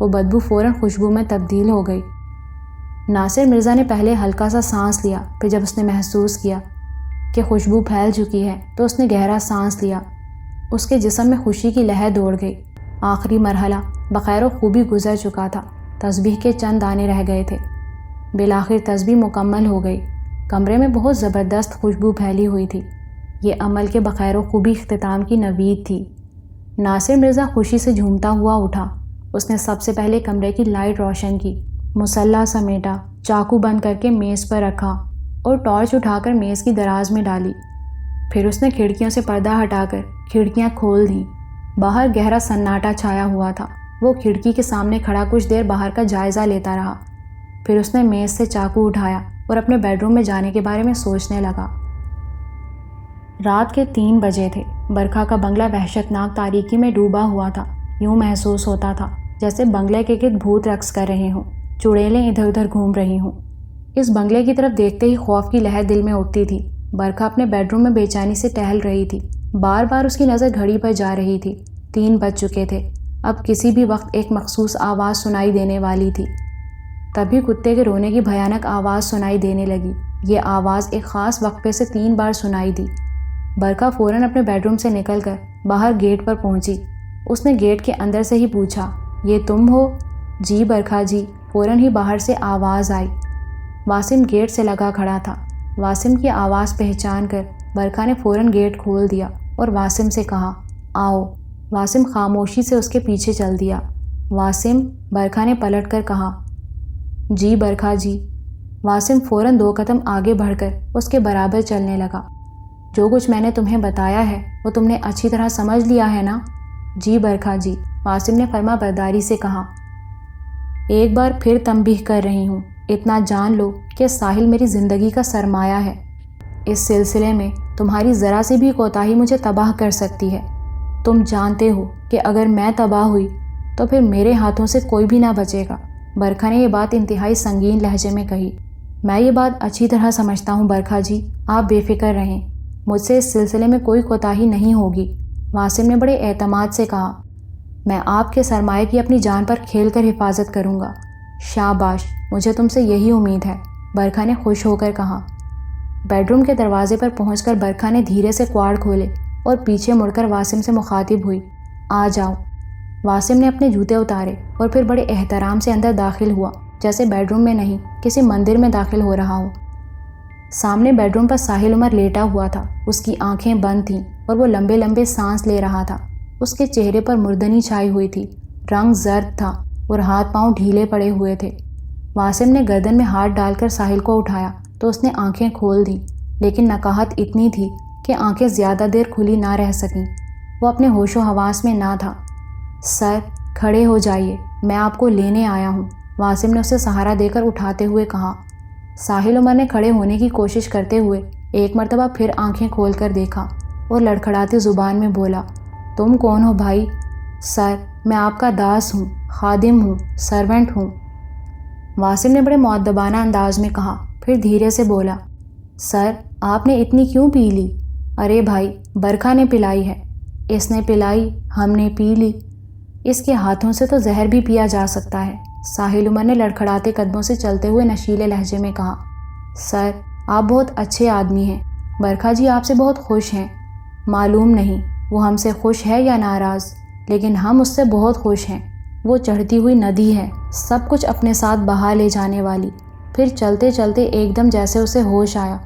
وہ بدبو فوراً خوشبو میں تبدیل ہو گئی۔ ناصر مرزا نے پہلے ہلکا سا سانس لیا، پھر جب اس نے محسوس کیا کہ خوشبو پھیل چکی ہے تو اس نے گہرا سانس لیا۔ اس کے جسم میں خوشی کی لہر دوڑ گئی۔ آخری مرحلہ بخیر و خوبی گزر چکا تھا، تسبیح کے چند دانے رہ گئے تھے۔ بالآخر تسبیح مکمل ہو گئی۔ کمرے میں بہت زبردست خوشبو پھیلی ہوئی تھی۔ یہ عمل کے بخیر و خوبی اختتام کی نوید تھی۔ ناصر مرزا خوشی سے جھومتا ہوا اٹھا۔ اس نے سب سے پہلے کمرے کی لائٹ روشن کی، مسلح سمیٹا، چاقو بند کر کے میز پر رکھا اور ٹارچ اٹھا کر میز کی دراز میں ڈالی۔ پھر اس نے کھڑکیوں سے پردہ ہٹا کر کھڑکیاں کھول دیں۔ باہر گہرا سناٹا چھایا ہوا تھا۔ وہ کھڑکی کے سامنے کھڑا کچھ دیر باہر کا جائزہ لیتا رہا۔ پھر اس نے میز سے چاقو اٹھایا اور اپنے بیڈ روم میں جانے کے بارے میں سوچنے لگا۔ رات کے 3 بجے تھے۔ برکھا کا بنگلہ وحشتناک تاریکی میں ڈوبا ہوا تھا۔ یوں محسوس ہوتا تھا جیسے بنگلے کے گرد بھوت رقص کر رہے ہوں، چڑیلیں ادھر ادھر گھوم رہی ہوں۔ اس بنگلے کی طرف دیکھتے ہی خوف کی لہر دل میں اٹھتی تھی۔ برکھا اپنے بیڈ روم میں بے چینی سے ٹہل رہی تھی۔ بار بار اس کی نظر گھڑی پر جا رہی تھی۔ 3 بج چکے تھے۔ اب کسی بھی وقت ایک مخصوص آواز سنائی دینے والی تھی۔ تبھی کتے کے رونے کی بھیانک آواز سنائی دینے لگی۔ یہ آواز ایک خاص وقفے سے 3 بار سنائی دی۔ برکھا فوراً اپنے بیڈ روم سے نکل کر باہر گیٹ پر پہنچی۔ اس نے گیٹ کے اندر سے ہی پوچھا، یہ تم ہو؟ جی برکھا جی، فوراً ہی باہر سے آواز آئی۔ واسم گیٹ سے لگا کھڑا تھا۔ واسم کی آواز پہچان کر برکھا نے فوراً گیٹ کھول دیا اور واسم سے کہا، آؤ۔ واسم خاموشی سے اس کے پیچھے چل دیا۔ واسم، برکھا نے پلٹ کر کہا۔ جی برکھا جی۔ واسم فوراً 2 قدم آگے بڑھ کر اس کے برابر چلنے لگا۔ جو کچھ میں نے تمہیں بتایا ہے وہ تم نے اچھی طرح سمجھ لیا ہے نا؟ جی برکھا جی، واسم نے فرما برداری سے کہا۔ ایک بار پھر تنبیہ کر رہی ہوں، اتنا جان لو کہ ساحل میری زندگی کا سرمایہ ہے۔ اس سلسلے میں تمہاری ذرا سی بھی کوتاہی مجھے تباہ کر سکتی ہے۔ تم جانتے ہو کہ اگر میں تباہ ہوئی تو پھر میرے ہاتھوں سے کوئی بھی نہ بچے گا۔ برکھا نے یہ بات انتہائی سنگین لہجے میں کہی۔ میں یہ بات اچھی طرح سمجھتا ہوں برکھا جی، آپ بے فکر رہیں، مجھ سے اس سلسلے میں کوئی کوتاہی نہیں ہوگی۔ واسم نے بڑے اعتماد سے کہا۔ میں آپ کے سرمایہ کی اپنی جان پر کھیل کر حفاظت کروں گا۔ شاباش، مجھے تم سے یہی امید ہے، برکھا نے خوش ہو کر کہا۔ بیڈ روم کے دروازے پر پہنچ کر برکھا نے دھیرے سے کواڑ کھولے اور پیچھے مڑ کر واسم سے مخاطب ہوئی، آ جاؤ۔ واسم نے اپنے جوتے اتارے اور پھر بڑے احترام سے اندر داخل ہوا، جیسے بیڈ روم میں نہیں کسی مندر میں داخل ہو رہا ہو۔ سامنے بیڈ روم پر ساحل عمر لیٹا ہوا تھا۔ اس کی آنکھیں بند تھیں اور وہ لمبے لمبے سانس لے رہا تھا۔ اس کے چہرے پر مردنی چھائی ہوئی تھی، رنگ زرد تھا اور ہاتھ پاؤں ڈھیلے پڑے ہوئے تھے۔ واسم نے گردن میں ہاتھ ڈال کر ساحل کو اٹھایا تو اس نے آنکھیں کھول دیں، لیکن نقاہت اتنی تھی کہ آنکھیں زیادہ دیر کھلی نہ رہ سکیں۔ وہ اپنے ہوش و حواس میں نہ تھا۔ سر، کھڑے ہو جائیے، میں آپ کو لینے آیا ہوں، واسم نے اسے سہارا دے کر اٹھاتے ہوئے کہا۔ ساحل عمر نے کھڑے ہونے کی کوشش کرتے ہوئے ایک مرتبہ پھر آنکھیں کھول کر دیکھا اور لڑکھڑاتی زبان میں بولا، تم کون ہو بھائی؟ سر، میں آپ کا داس ہوں، خادم ہوں، سرونٹ ہوں، واسم نے بڑے مؤدبانہ انداز میں کہا، پھر دھیرے سے بولا، سر، آپ نے اتنی کیوں پی لی؟ ارے بھائی، برکھا نے پلائی ہے۔ اس نے پلائی، ہم نے پی لی۔ اس کے ہاتھوں سے تو زہر بھی پیا جا سکتا ہے، ساحل عمر نے لڑکھڑاتے قدموں سے چلتے ہوئے نشیلے لہجے میں کہا۔ سر، آپ بہت اچھے آدمی ہیں، برکھا جی آپ سے بہت خوش ہیں۔ معلوم نہیں وہ ہم سے خوش ہے یا ناراض، لیکن ہم اس سے بہت خوش ہیں۔ وہ چڑھتی ہوئی ندی ہے، سب کچھ اپنے ساتھ بہا لے جانے والی۔ پھر چلتے چلتے ایک دم جیسے اسے ہوش آیا،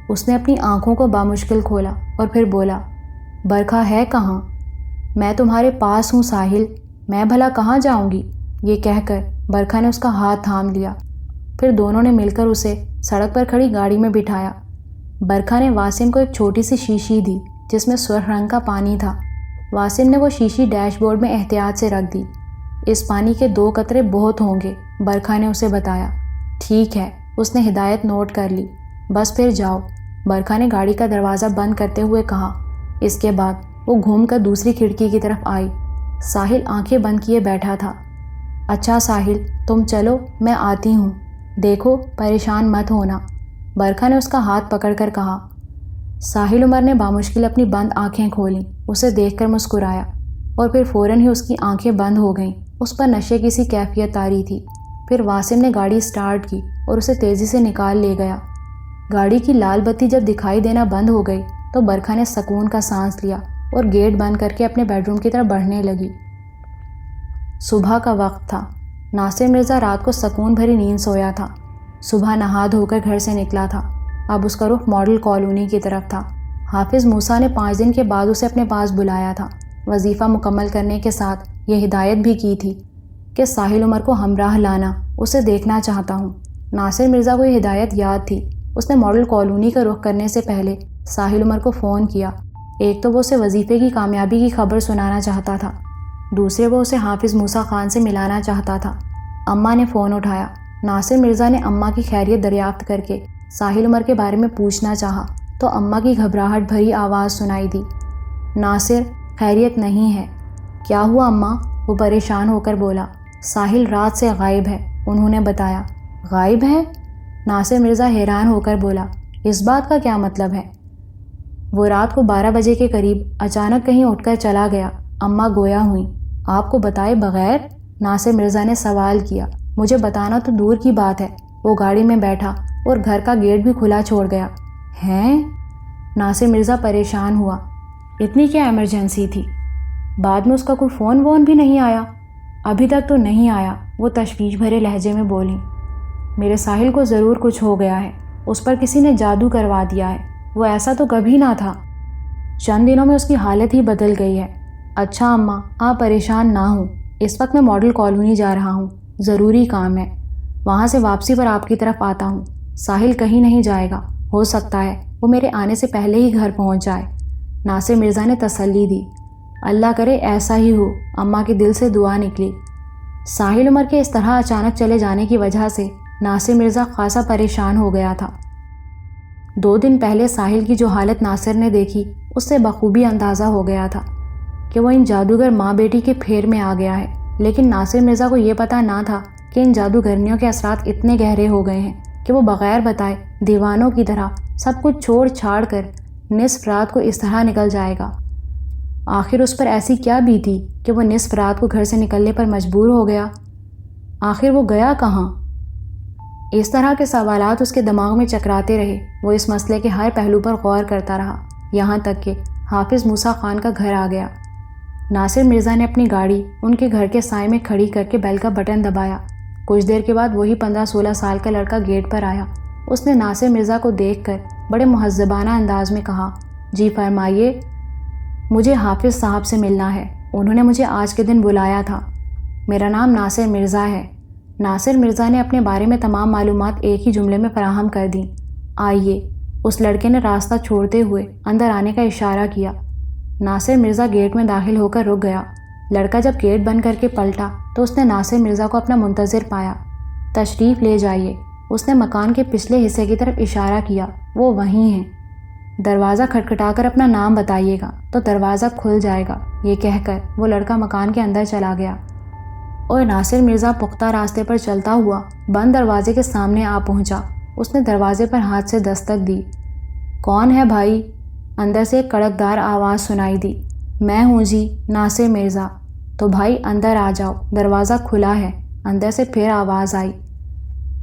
اس نے اپنی آنکھوں کو بامشکل کھولا اور پھر بولا، برکھا ہے کہاں؟ میں تمہارے پاس ہوں ساحل، میں بھلا کہاں جاؤں گی؟ یہ کہہ کر برکھا نے اس کا ہاتھ تھام لیا۔ پھر دونوں نے مل کر اسے سڑک پر کھڑی گاڑی میں بٹھایا۔ برکھا نے واسم کو ایک چھوٹی سی شیشی دی جس میں سرخ رنگ کا پانی تھا۔ واسم نے وہ شیشی ڈیش بورڈ میں احتیاط سے رکھ دی۔ اس پانی کے 2 قطرے بہت ہوں گے، برکھا نے اسے بتایا۔ ٹھیک ہے، اس نے ہدایت نوٹ کر لی، بس پھر جاؤ، برکھا نے گاڑی کا دروازہ بند کرتے ہوئے کہا۔ اس کے بعد وہ گھوم کر دوسری کھڑکی کی طرف آئی۔ ساحل آنکھیں بند کیے بیٹھا تھا۔ اچھا ساحل، تم چلو، میں آتی ہوں، دیکھو پریشان مت ہونا، برکھا نے اس کا ہاتھ پکڑ کر کہا۔ ساحل عمر نے بامشکل اپنی بند آنکھیں کھولیں، اسے دیکھ کر مسکرایا اور پھر فوراً ہی اس کی آنکھیں بند ہو گئیں اس پر نشے کی سی کیفیت طاری تھی۔ پھر واسم نے گاڑی سٹارٹ کی اور اسے تیزی سے نکال لے گیا۔ گاڑی کی لال بتی جب دکھائی دینا بند ہو گئی تو برکھا نے سکون کا سانس لیا اور گیٹ بند کر کے اپنے بیڈ روم کی طرف بڑھنے لگی۔ صبح کا وقت تھا۔ ناصر مرزا رات کو سکون بھری نیند سویا تھا۔ صبح نہا دھو کر گھر سے نکلا تھا۔ اب اس کا رخ ماڈل کالونی کی طرف تھا۔ حافظ موسیٰ نے 5 دن کے بعد اسے اپنے پاس بلایا تھا۔ وظیفہ مکمل کرنے کے ساتھ یہ ہدایت بھی کی تھی کہ ساحل عمر کو ہمراہ لانا، اسے دیکھنا چاہتا ہوں۔ ناصر مرزا کو یہ ہدایت یاد تھی۔ اس نے ماڈل کالونی کا رخ کرنے سے پہلے ساحل عمر کو فون کیا۔ ایک تو وہ اسے وظیفے کی کامیابی کی خبر سنانا چاہتا تھا، دوسرے وہ اسے حافظ موسیٰ خان سے ملانا چاہتا تھا۔ اماں نے فون اٹھایا۔ ناصر مرزا نے اماں کی خیریت دریافت کر کے ساحل عمر کے بارے میں پوچھنا چاہا تو اماں کی گھبراہٹ بھری آواز سنائی دی، ناصر خیریت نہیں ہے۔ کیا ہوا اماں؟ وہ پریشان ہو کر بولا۔ ساحل رات سے غائب ہے، انہوں نے بتایا۔ غائب ہے؟ ناصر مرزا حیران ہو کر بولا، اس بات کا کیا مطلب ہے؟ وہ رات کو 12 بجے کے قریب اچانک کہیں اٹھ کر چلا گیا، اماں گویا ہوئیں۔ آپ کو بتائے بغیر؟ ناصر مرزا نے سوال کیا۔ مجھے بتانا تو دور کی بات ہے، وہ گاڑی میں بیٹھا اور گھر کا گیٹ بھی کھلا چھوڑ گیا۔ ہیں؟ ناصر مرزا پریشان ہوا۔ اتنی کیا ایمرجنسی تھی؟ بعد میں اس کا کوئی فون وون بھی نہیں آیا؟ ابھی تک تو نہیں آیا، وہ تشویش بھرے لہجے میں بولیں۔ میرے ساحل کو ضرور کچھ ہو گیا ہے، اس پر کسی نے جادو کروا دیا ہے، وہ ایسا تو کبھی نہ تھا۔ چند دنوں میں اس کی حالت ہی بدل گئی ہے۔ اچھا اماں، آپ پریشان نہ ہوں، اس وقت میں ماڈل کالونی جا رہا ہوں، ضروری کام ہے، وہاں سے واپسی پر آپ کی طرف آتا ہوں۔ ساحل کہیں نہیں جائے گا، ہو سکتا ہے وہ میرے آنے سے پہلے ہی گھر پہنچ جائے۔ ناصر مرزا نے تسلی دی۔ اللہ کرے ایسا ہی ہو، اماں کے دل سے دعا نکلی۔ ساحل عمر کے اس طرح اچانک چلے جانے کی وجہ سے ناصر مرزا خاصا پریشان ہو گیا تھا۔ 2 دن پہلے ساحل کی جو حالت ناصر نے دیکھی، اس سے بخوبی اندازہ ہو گیا تھا کہ وہ ان جادوگر ماں بیٹی کے پھیر میں آ گیا ہے، لیکن ناصر مرزا کو یہ پتہ نہ تھا کہ ان جادوگرنیوں کے اثرات اتنے گہرے ہو گئے ہیں کہ وہ بغیر بتائے دیوانوں کی طرح سب کچھ چھوڑ چھاڑ کر نصف رات کو اس طرح نکل جائے گا۔ آخر اس پر ایسی کیا بیتی کہ وہ نصف رات کو گھر سے نکلنے پر مجبور ہو گیا؟ آخر وہ گیا کہاں؟ اس طرح کے سوالات اس کے دماغ میں چکراتے رہے۔ وہ اس مسئلے کے ہر پہلو پر غور کرتا رہا، یہاں تک کہ حافظ موسیٰ خان کا گھر آ گیا۔ ناصر مرزا نے اپنی گاڑی ان کے گھر کے سائے میں کھڑی کر کے بیل کا بٹن دبایا۔ کچھ دیر کے بعد وہی 15-16 سال کا لڑکا گیٹ پر آیا۔ اس نے ناصر مرزا کو دیکھ کر بڑے مہذبانہ انداز میں کہا، جی فرمائیے، مجھے حافظ صاحب سے ملنا ہے، انہوں نے مجھے آج کے دن بلایا تھا۔ میرا نام ناصر مرزا ہے۔ ناصر مرزا نے اپنے بارے میں تمام معلومات ایک ہی جملے میں فراہم کر دیں۔ آئیے، اس لڑکے نے راستہ چھوڑتے ہوئے اندر آنے کا اشارہ کیا۔ ناصر مرزا گیٹ میں داخل ہو کر رک گیا۔ لڑکا جب گیٹ بند کر کے پلٹا تو اس نے ناصر مرزا کو اپنا منتظر پایا۔ تشریف لے جائیے، اس نے مکان کے پچھلے حصے کی طرف اشارہ کیا، وہ وہیں ہیں۔ دروازہ کھٹکھٹا کر اپنا نام بتائیے گا تو دروازہ کھل جائے گا، یہ کہہ کر وہ لڑکا مکان کے اندر چلا گیا اور ناصر مرزا پختہ راستے پر چلتا ہوا بند دروازے کے سامنے آ پہنچا۔ اس نے دروازے پر ہاتھ سے دستک دی۔ کون ہے بھائی؟ اندر سے ایک کڑکدار آواز سنائی دی۔ میں ہوں جی، ناصر مرزا۔ تو بھائی اندر آ جاؤ، دروازہ کھلا ہے، اندر سے پھر آواز آئی۔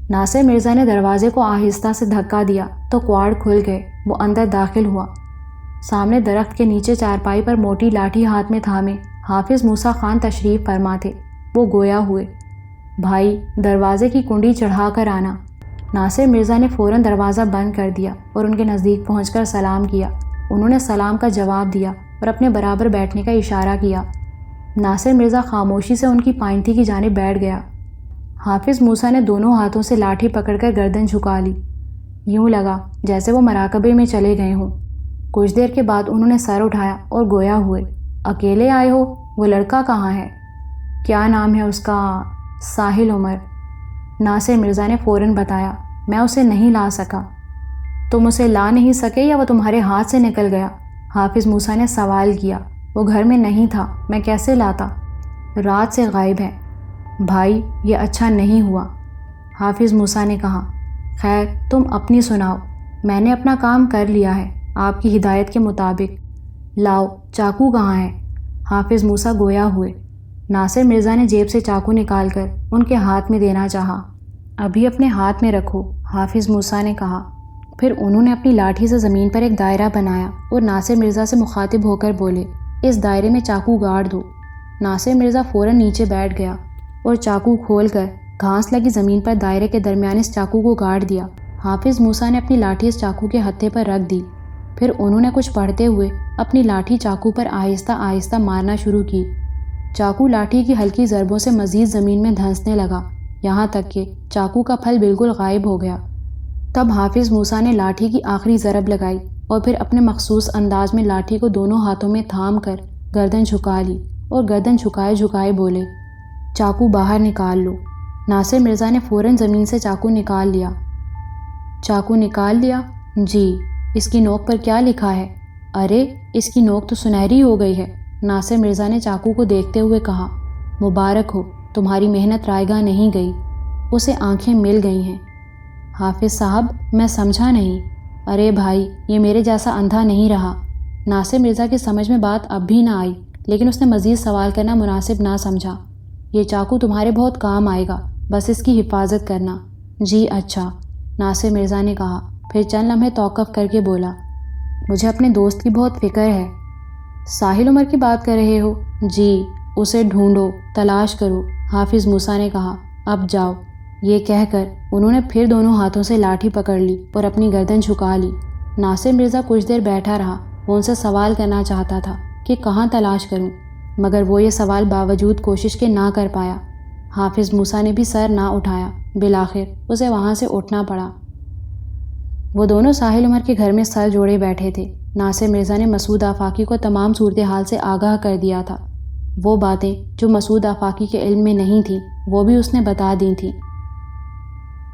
ناصر مرزا نے دروازے کو آہستہ سے دھکا دیا تو کواڑ کھل گئے۔ وہ اندر داخل ہوا۔ سامنے درخت کے نیچے چارپائی پر موٹی لاٹھی ہاتھ میں تھامے حافظ موسیٰ خان تشریف فرما تھے۔ وہ گویا ہوئے، بھائی دروازے کی کنڈی چڑھا کر آنا۔ ناصر مرزا نے فوراً دروازہ بند کر دیا اور ان کے نزدیک پہنچ کر سلام کیا۔ انہوں نے سلام کا جواب دیا اور اپنے برابر بیٹھنے کا اشارہ کیا۔ ناصر مرزا خاموشی سے ان کی پائنتی کی جانب بیٹھ گیا۔ حافظ موسیٰ نے دونوں ہاتھوں سے لاٹھی پکڑ کر گردن جھکا لی۔ یوں لگا جیسے وہ مراقبے میں چلے گئے ہوں۔ کچھ دیر کے بعد انہوں نے سر اٹھایا اور گویا ہوئے، اکیلے آئے ہو؟ وہ لڑکا کہاں ہے؟ کیا نام ہے اس کا؟ ساحل عمر۔ ناصر مرزا نے فوراً بتایا۔ میں اسے نہیں لا سکا۔ تم اسے لا نہیں سکے یا وہ تمہارے ہاتھ سے نکل گیا؟ حافظ موسیٰ نے سوال کیا۔ وہ گھر میں نہیں تھا، میں کیسے لاتا؟ رات سے غائب ہے۔ بھائی یہ اچھا نہیں ہوا، حافظ موسیٰ نے کہا۔ خیر تم اپنی سناؤ، میں نے اپنا کام کر لیا ہے آپ کی ہدایت کے مطابق۔ لاؤ چاقو کہاں ہے؟ حافظ موسیٰ گویا ہوئے۔ ناصر مرزا نے جیب سے چاقو نکال کر ان کے ہاتھ میں دینا چاہا۔ ابھی اپنے ہاتھ میں رکھو، حافظ موسیٰ نے کہا۔ پھر انہوں نے اپنی لاٹھی سے زمین پر ایک دائرہ بنایا اور ناصر مرزا سے مخاطب ہو کر بولے، اس دائرے میں چاقو گاڑ دو۔ ناصر مرزا فوراً نیچے بیٹھ گیا اور چاقو کھول کر گھاس لگی زمین پر دائرے کے درمیان اس چاقو کو گاڑ دیا۔ حافظ موسیٰ نے اپنی لاٹھی اس چاقو کے ہتھے پر رکھ دی۔ پھر انہوں نے کچھ پڑھتے ہوئے اپنی لاٹھی چاقو پر آہستہ آہستہ مارنا شروع کی۔ چاقو لاٹھی کی ہلکی ضربوں سے مزید زمین میں دھنسنے لگا، یہاں تک کہ چاقو کا پھل بالکل غائب ہو گیا۔ تب حافظ موسیٰ نے لاٹھی کی آخری ضرب لگائی اور پھر اپنے مخصوص انداز میں لاٹھی کو دونوں ہاتھوں میں تھام کر گردن جھکا لی اور گردن جھکائے جھکائے بولے، چاقو باہر نکال لو۔ ناصر مرزا نے فوراً زمین سے چاقو نکال لیا۔ چاقو نکال لیا؟ جی۔ اس کی نوک پر کیا لکھا ہے؟ ارے اس کی نوک تو سنہری ہو گئی ہے، ناصر مرزا نے چاقو کو دیکھتے ہوئے کہا۔ مبارک ہو، تمہاری محنت رائے گاہ نہیں گئی، اسے آنکھیں مل گئی ہیں۔ حافظ صاحب میں سمجھا نہیں۔ ارے بھائی یہ میرے جیسا اندھا نہیں رہا۔ ناصر مرزا کی سمجھ میں بات اب بھی نہ آئی، لیکن اس نے مزید سوال کرنا مناسب نہ سمجھا۔ یہ چاقو تمہارے بہت کام آئے گا، بس اس کی حفاظت کرنا۔ جی اچھا، ناصر مرزا نے کہا، پھر چند لمحے توقف کر کے بولا، مجھے اپنے دوست کی بہت فکر ہے۔ ساحل عمر کی بات کر رہے ہو؟ جی، اسے ڈھونڈو، تلاش کرو، حافظ موسیٰ نے کہا، اب جاؤ۔ یہ کہہ کر انہوں نے پھر دونوں ہاتھوں سے لاٹھی پکڑ لی اور اپنی گردن جھکا لی۔ ناصر مرزا کچھ دیر بیٹھا رہا، وہ ان سے سوال کرنا چاہتا تھا کہ کہاں تلاش کروں، مگر وہ یہ سوال باوجود کوشش کے نہ کر پایا۔ حافظ موسیٰ نے بھی سر نہ اٹھایا، بالآخر اسے وہاں سے اٹھنا پڑا۔ وہ دونوں ساحل عمر کے گھر میں سر جوڑے بیٹھے تھے۔ ناصر مرزا نے مسعود آفاقی کو تمام صورتحال سے آگاہ کر دیا تھا۔ وہ باتیں جو مسعود آفاقی کے علم میں نہیں تھیں وہ بھی اس نے بتا دی تھیں۔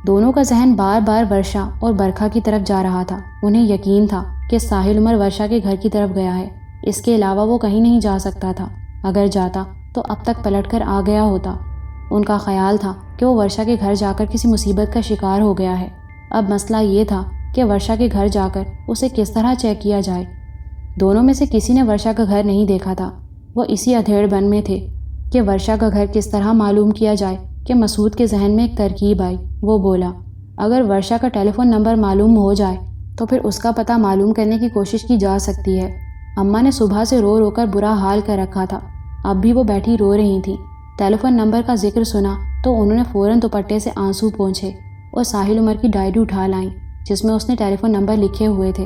دونوں کا ذہن بار بار ورشا اور برکھا کی طرف جا رہا تھا۔ انہیں یقین تھا کہ ساحل عمر ورشا کے گھر کی طرف گیا ہے، اس کے علاوہ وہ کہیں نہیں جا سکتا تھا۔ اگر جاتا تو اب تک پلٹ کر آ گیا ہوتا۔ ان کا خیال تھا کہ وہ ورشا کے گھر جا کر کسی مصیبت کا شکار ہو گیا ہے۔ اب مسئلہ یہ تھا کہ ورشا کے گھر جا کر اسے کس طرح چیک کیا جائے۔ دونوں میں سے کسی نے ورشا کا گھر نہیں دیکھا تھا۔ وہ اسی ادھیڑ بن میں تھے کہ ورشا کا گھر کس طرح معلوم کیا جائے کہ مسعود کے ذہن میں ایک ترکیب آئی۔ وہ بولا، اگر ورشا کا ٹیلی فون نمبر معلوم ہو جائے تو پھر اس کا پتہ معلوم کرنے کی کوشش کی جا سکتی ہے۔ اماں نے صبح سے رو رو کر برا حال کر رکھا تھا، اب بھی وہ بیٹھی رو رہی تھیں۔ ٹیلی فون نمبر کا ذکر سنا تو انہوں نے فوراً دوپٹے سے آنسو پونچھے اور ساحل عمر کی ڈائری اٹھا لائیں جس میں اس نے ٹیلی فون نمبر لکھے ہوئے تھے۔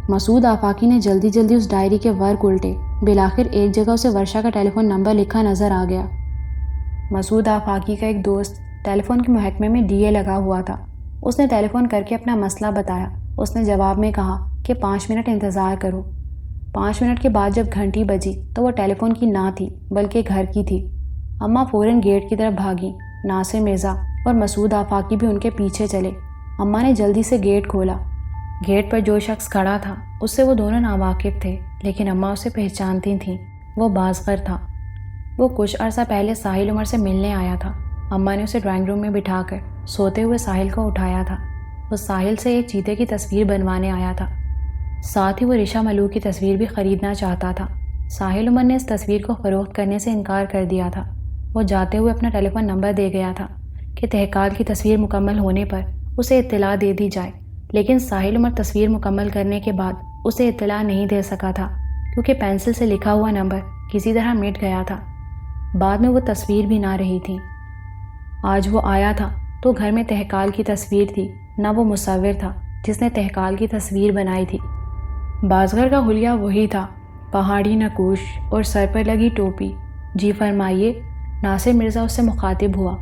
مسعود آفاقی نے جلدی جلدی اس ڈائری کے ورق الٹے، بالآخر ایک جگہ اسے ورشا کا ٹیلی فون نمبر لکھا نظر آ گیا۔ مسعود آفاقی کا ایک دوست ٹیلی فون کے محکمے میں ڈی اے لگا ہوا تھا۔ اس نے ٹیلی فون کر کے اپنا مسئلہ بتایا۔ اس نے جواب میں کہا کہ 5 منٹ انتظار کرو۔ 5 منٹ کے بعد جب گھنٹی بجی تو وہ ٹیلی فون کی نہ تھی بلکہ گھر کی تھی۔ اماں فوراً گیٹ کی طرف بھاگی، ناصر مرزا اور مسعود آفاقی بھی ان کے پیچھے چلے۔ اماں نے جلدی سے گیٹ کھولا۔ گیٹ پر جو شخص کھڑا تھا اس سے وہ دونوں ناواقف تھے، لیکن اماں اسے پہچانتی تھیں۔ وہ بازغر تھا۔ وہ کچھ عرصہ پہلے ساحل عمر سے ملنے آیا تھا۔ اماں نے اسے ڈرائنگ روم میں بٹھا کر سوتے ہوئے ساحل کو اٹھایا تھا۔ وہ ساحل سے ایک چیتے کی تصویر بنوانے آیا تھا، ساتھ ہی وہ رشا ملوک کی تصویر بھی خریدنا چاہتا تھا۔ ساحل عمر نے اس تصویر کو فروخت کرنے سے انکار کر دیا تھا۔ وہ جاتے ہوئے اپنا ٹیلی فون نمبر دے گیا تھا کہ تحقیقات کی تصویر مکمل ہونے پر اسے اطلاع دے دی جائے، لیکن ساحل عمر تصویر مکمل کرنے کے بعد اسے اطلاع نہیں دے سکا تھا کیونکہ پینسل سے لکھا ہوا نمبر کسی طرح مٹ گیا تھا۔ بعد میں وہ تصویر بھی نہ رہی تھی۔ آج وہ آیا تھا تو گھر میں تحقیق کی تصویر تھی، نہ وہ مصور تھا جس نے تحقیق کی تصویر بنائی تھی۔ بازغر کا حلیہ وہی تھا، پہاڑی نقوش اور سر پر لگی ٹوپی۔ جی فرمائیے، ناصر مرزا اس سے مخاطب ہوا۔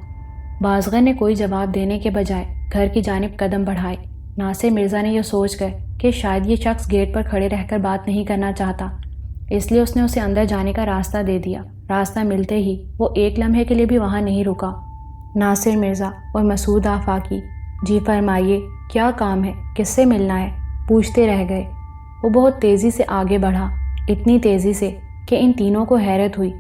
بازغر نے کوئی جواب دینے کے بجائے گھر کی جانب قدم بڑھائے۔ ناصر مرزا نے یہ سوچ کر کہ شاید یہ شخص گیٹ پر کھڑے رہ کر بات نہیں کرنا چاہتا، اس لیے اس نے اسے اندر جانے کا راستہ دے دیا۔ راستہ ملتے ہی وہ ایک لمحے کے لیے بھی وہاں نہیں رکا۔ ناصر مرزا اور مسعود آفاقی، جی فرمائیے کیا کام ہے، کس سے ملنا ہے، پوچھتے رہ گئے۔ وہ بہت تیزی سے آگے بڑھا، اتنی تیزی سے کہ ان تینوں کو حیرت ہوئی۔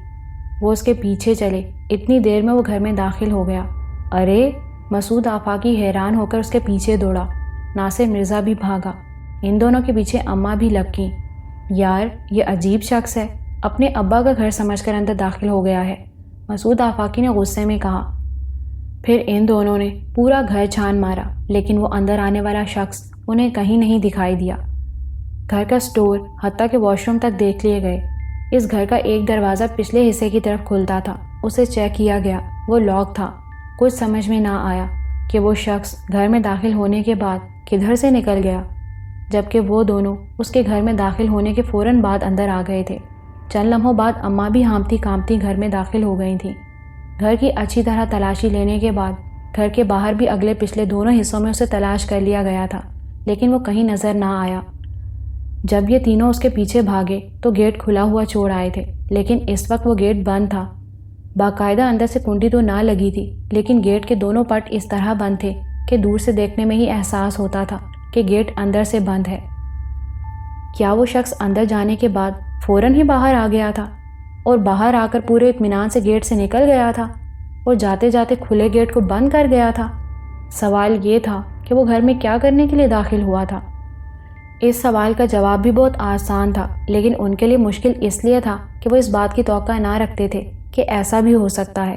وہ اس کے پیچھے چلے۔ اتنی دیر میں وہ گھر میں داخل ہو گیا۔ ارے! مسعود آفاقی حیران ہو کر اس کے پیچھے دوڑا۔ ناصر مرزا بھی بھاگا۔ ان دونوں کے پیچھے اماں بھی لگ گئیں۔ یار یہ عجیب شخص ہے، اپنے ابا کا گھر سمجھ کر اندر داخل ہو گیا ہے۔ مسعود آفاقی نے غصے میں کہا۔ پھر ان دونوں نے پورا گھر چھان مارا لیکن وہ اندر آنے والا شخص انہیں کہیں نہیں دکھائی دیا۔ گھر کا سٹور حتیٰ کہ واش روم تک دیکھ لیے گئے۔ اس گھر کا ایک دروازہ پچھلے حصے کی طرف کھلتا تھا، اسے چیک کیا گیا، وہ لاک تھا۔ کچھ سمجھ میں نہ آیا کہ وہ شخص گھر میں داخل ہونے کے بعد کدھر سے نکل گیا، جبکہ وہ دونوں اس کے گھر میں داخل ہونے کے فوراً بعد اندر آ گئے تھے۔ چند لمحوں بعد اماں بھی ہانپتی کانپتی گھر میں داخل ہو گئی تھیں۔ گھر کی اچھی طرح تلاشی لینے کے بعد گھر کے باہر بھی اگلے پچھلے دونوں حصوں میں اسے تلاش کر لیا گیا تھا، لیکن وہ کہیں نظر نہ آیا۔ جب یہ تینوں اس کے پیچھے بھاگے تو گیٹ کھلا ہوا چھوڑ آئے تھے، لیکن اس وقت وہ گیٹ بند تھا۔ باقاعدہ اندر سے کنڈی تو نہ لگی تھی، لیکن گیٹ کے دونوں پٹ اس طرح بند تھے کہ دور سے دیکھنے میں ہی احساس ہوتا تھا کہ گیٹ اندر سے بند ہے۔ کیا وہ شخص اندر جانے کے بعد فوراً ہی باہر آ گیا تھا اور باہر آ کر پورے اطمینان سے گیٹ سے نکل گیا تھا اور جاتے جاتے کھلے گیٹ کو بند کر گیا تھا؟ سوال یہ تھا کہ وہ گھر میں کیا کرنے کے لیے داخل ہوا تھا۔ اس سوال کا جواب بھی بہت آسان تھا، لیکن ان کے لیے مشکل اس لیے تھا کہ وہ اس بات کی توقع نہ رکھتے تھے کہ ایسا بھی ہو سکتا ہے۔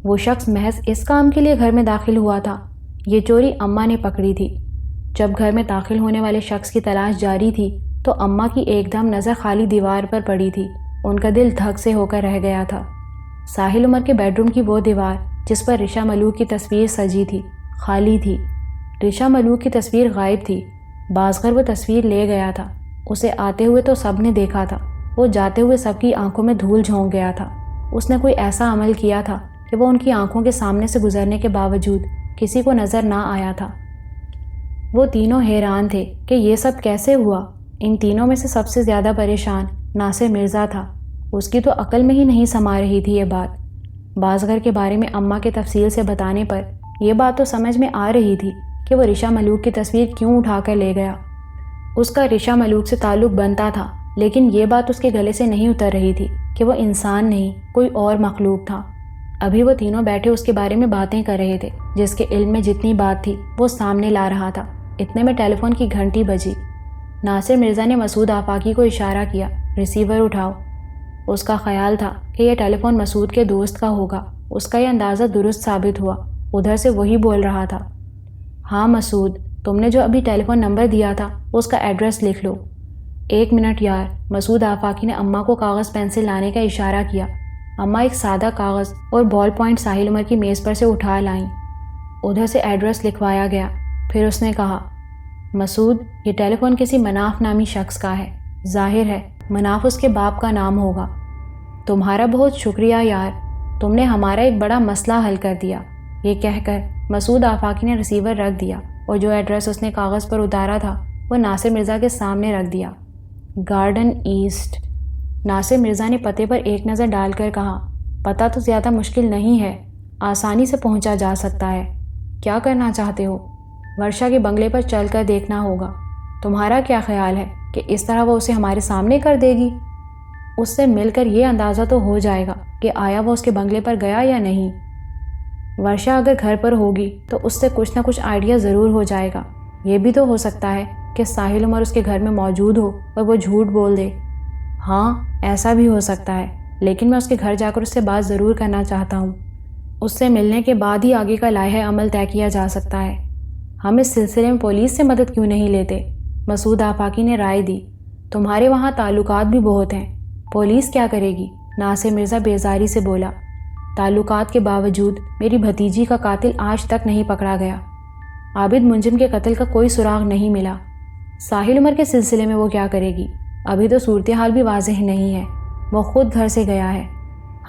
وہ شخص محض اس کام کے لیے گھر میں داخل ہوا تھا۔ یہ چوری اماں نے پکڑی تھی۔ جب گھر میں داخل ہونے والے شخص کی تلاش جاری تھی تو اماں کی ایک دم نظر خالی دیوار پر پڑی تھی۔ ان کا دل دھک سے ہو کر رہ گیا تھا۔ ساحل عمر کے بیڈ روم کی وہ دیوار جس پر رشا ملوک کی تصویر سجی تھی خالی تھی۔ رشا ملوک کی تصویر غائب تھی۔ بازغر وہ تصویر لے گیا تھا۔ اسے آتے ہوئے تو سب نے دیکھا تھا، وہ جاتے ہوئے سب کی آنکھوں میں دھول جھونک گیا تھا۔ اس نے کوئی ایسا عمل کیا تھا کہ وہ ان کی آنکھوں کے سامنے سے گزرنے کے باوجود کسی کو نظر نہ آیا تھا۔ وہ تینوں حیران تھے کہ یہ سب کیسے ہوا۔ ان تینوں میں سے سب سے زیادہ پریشان ناصر مرزا تھا۔ اس کی تو عقل میں ہی نہیں سما رہی تھی یہ بات۔ بازغر کے بارے میں اماں کے تفصیل سے بتانے پر یہ بات تو سمجھ میں آ رہی تھی کہ وہ رشا ملوک کی تصویر کیوں اٹھا کر لے گیا۔ اس کا رشا ملوک سے تعلق بنتا تھا، لیکن یہ بات اس کے گلے سے نہیں اتر رہی تھی کہ وہ انسان نہیں، کوئی اور مخلوق تھا۔ ابھی وہ تینوں بیٹھے اس کے بارے میں باتیں کر رہے تھے، جس کے علم میں جتنی بات تھی وہ سامنے لا رہا تھا۔ اتنے میں ٹیلی فون کی گھنٹی بجی۔ ناصر مرزا نے مسعود آفاقی کو اشارہ کیا، ریسیور اٹھاؤ۔ اس کا خیال تھا کہ یہ ٹیلی فون مسعود کے دوست کا ہوگا۔ اس کا یہ اندازہ درست ثابت ہوا۔ ادھر سے وہی بول رہا تھا، ہاں مسعود، تم نے جو ابھی ٹیلی فون نمبر دیا تھا اس کا ایڈریس لکھ لو۔ 1 منٹ یار۔ مسعود آفاقی نے اماں کو کاغذ پینسل لانے کا اشارہ کیا۔ اماں ایک سادہ کاغذ اور بال پوائنٹ ساحل عمر کی میز پر سے اٹھا لائیں۔ ادھر سے ایڈریس لکھوایا گیا۔ پھر اس نے کہا، مسعود، یہ ٹیلی فون کسی مناف نامی شخص کا ہے۔ ظاہر ہے مناف اس کے باپ کا نام ہوگا۔ تمہارا بہت شکریہ یار، تم نے ہمارا ایک بڑا مسئلہ حل کر دیا۔ یہ کہہ کر مسعود آفاقی نے ریسیور رکھ دیا اور جو ایڈریس اس نے کاغذ پر اتارا تھا وہ ناصر مرزا کے سامنے رکھ دیا۔ Garden asset. ناصر مرزا نے پتے پر ایک نظر ڈال کر کہا، پتہ تو زیادہ مشکل نہیں ہے، آسانی سے پہنچا جا سکتا ہے۔ کیا کرنا چاہتے ہو؟ ورشا کے بنگلے پر چل کر دیکھنا ہوگا۔ تمہارا کیا خیال ہے کہ اس طرح وہ اسے ہمارے سامنے کر دے گی؟ اس سے مل کر یہ اندازہ تو ہو جائے گا کہ آیا وہ اس کے بنگلے پر گیا یا نہیں۔ ورشا اگر گھر پر ہوگی تو اس سے کچھ نہ کچھ آئیڈیا ضرور ہو جائے گا۔ یہ بھی تو ہو سکتا ہے کہ ساحل عمر اس کے گھر میں موجود ہو اور وہ جھوٹ بول دے۔ ہاں، ایسا بھی ہو سکتا ہے، لیکن میں اس کے گھر جا کر اس سے بات ضرور کرنا چاہتا ہوں۔ اس سے ملنے کے بعد ہی آگے کا لائحہ عمل طے کیا جا سکتا ہے۔ ہم اس سلسلے میں پولیس سے مدد کیوں نہیں لیتے؟ مسعود آفاقی نے رائے دی۔ تمہارے وہاں تعلقات بھی بہت ہیں، پولیس کیا کرے گی؟ ناصر مرزا بیزاری سے بولا۔ تعلقات کے باوجود میری بھتیجی کا قاتل آج تک نہیں پکڑا گیا۔ عابد منجم کے قتل کا کوئی سراغ نہیں ملا۔ ساحل عمر کے سلسلے میں وہ کیا کرے گی؟ ابھی تو صورتحال بھی واضح نہیں ہے۔ وہ خود گھر سے گیا ہے۔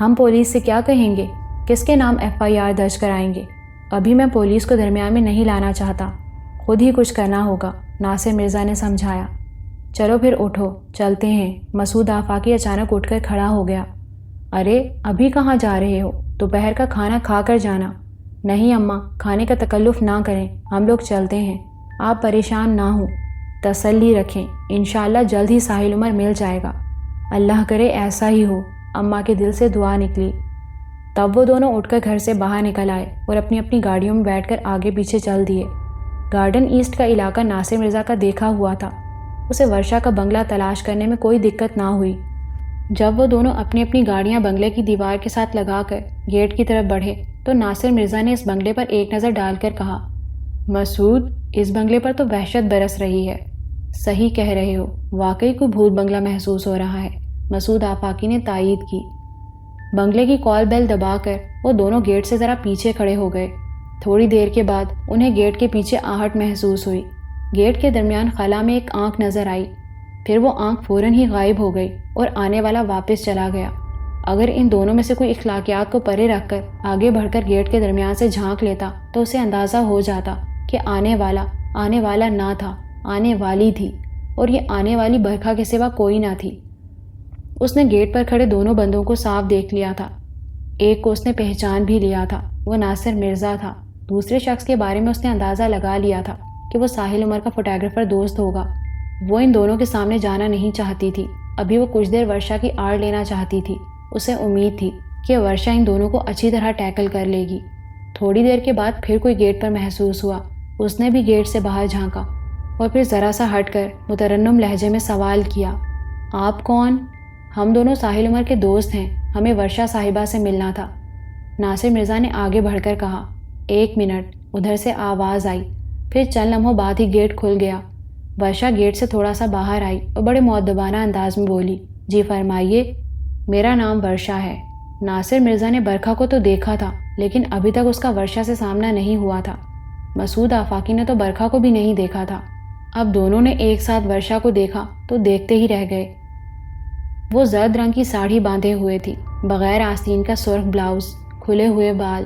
ہم پولیس سے کیا کہیں گے؟ کس کے نام FIR درج کرائیں گے؟ ابھی میں پولیس کو درمیان میں نہیں لانا چاہتا، خود ہی کچھ کرنا ہوگا، ناصر مرزا نے سمجھایا۔ چلو پھر اٹھو، چلتے ہیں۔ مسعود آفاقی اچانک اٹھ کر کھڑا ہو گیا۔ ارے ابھی کہاں جا رہے ہو؟ دوپہر کا کھانا کھا کر جانا۔ نہیں اماں، کھانے کا تکلف نہ کریں، ہم لوگ چلتے ہیں۔ آپ پریشان نہ ہوں، تسلی رکھیں، انشاءاللہ جلد ہی ساحل عمر مل جائے گا۔ اللہ کرے ایسا ہی ہو، اماں کے دل سے دعا نکلی۔ تب وہ دونوں اٹھ کر گھر سے باہر نکل آئے اور اپنی اپنی گاڑیوں میں بیٹھ کر آگے پیچھے چل دیے۔ گارڈن ایسٹ کا علاقہ ناصر مرزا کا دیکھا ہوا تھا۔ اسے ورشا کا بنگلہ تلاش کرنے میں کوئی دقت نہ ہوئی۔ جب وہ دونوں اپنی اپنی گاڑیاں بنگلے کی دیوار کے ساتھ لگا کر گیٹ کی طرف بڑھے تو ناصر مرزا نے اس بنگلے پر ایک نظر ڈال کر کہا، مسعود، اس بنگلے پر تو وحشت برس رہی ہے۔ صحیح کہہ رہے ہو، واقعی کوئی بھوت بنگلہ محسوس ہو رہا ہے، مسعود آفاقی نے تائید کی۔ بنگلے کی کال بیل دبا کر وہ دونوں گیٹ سے ذرا پیچھے کھڑے ہو گئے۔ تھوڑی دیر کے بعد انہیں گیٹ کے پیچھے آہٹ محسوس ہوئی۔ گیٹ کے درمیان خلا میں ایک آنکھ نظر آئی، پھر وہ آنکھ فوراً ہی غائب ہو گئی اور آنے والا واپس چلا گیا۔ اگر ان دونوں میں سے کوئی اخلاقیات کو پرے رکھ کر آگے بڑھ کر گیٹ کے درمیان سے جھانک لیتا تو اسے اندازہ ہو جاتا کہ آنے والا نہ تھا، آنے والی تھی، اور یہ آنے والی برکھا کے سوا کوئی نہ تھی۔ اس نے گیٹ پر کھڑے دونوں بندوں کو صاف دیکھ لیا تھا۔ ایک کو اس نے پہچان بھی لیا تھا، وہ ناصر مرزا تھا۔ دوسرے شخص کے بارے میں اس نے اندازہ لگا لیا تھا کہ وہ ساحل عمر کا فوٹوگرافر دوست ہوگا۔ وہ ان دونوں کے سامنے جانا نہیں چاہتی تھی، ابھی وہ کچھ دیر ورشا کی آڑ لینا چاہتی تھی۔ اسے امید تھی کہ ورشا ان دونوں کو اچھی طرح ٹیکل کر لے گی۔ تھوڑی دیر کے بعد پھر کوئی گیٹ پر محسوس ہوا۔ اس نے بھی گیٹ سے باہر جھانکا اور پھر ذرا سا ہٹ کر مترنم لہجے میں سوال کیا، آپ کون؟ ہم دونوں ساحل عمر کے دوست ہیں، ہمیں ورشا صاحبہ سے ملنا تھا، ناصر مرزا نے آگے بڑھ کر کہا۔ ایک منٹ، ادھر سے آواز آئی، پھر چند لمحوں بعد ہی گیٹ کھل گیا۔ ورشا گیٹ سے تھوڑا سا باہر آئی اور بڑے مؤدبانہ انداز میں بولی، جی فرمائیے، میرا نام ورشا ہے۔ ناصر مرزا نے برکھا کو تو دیکھا تھا لیکن ابھی تک اس کا ورشا سے سامنا نہیں ہوا تھا۔ مسعود آفاقی نے تو برکھا کو بھی نہیں دیکھا تھا۔ اب دونوں نے ایک ساتھ ورشا کو دیکھا تو دیکھتے ہی رہ گئے۔ وہ زرد رنگ کی ساڑھی باندھے ہوئے تھی، بغیر آستین کا سرخ بلاؤز، کھلے ہوئے بال،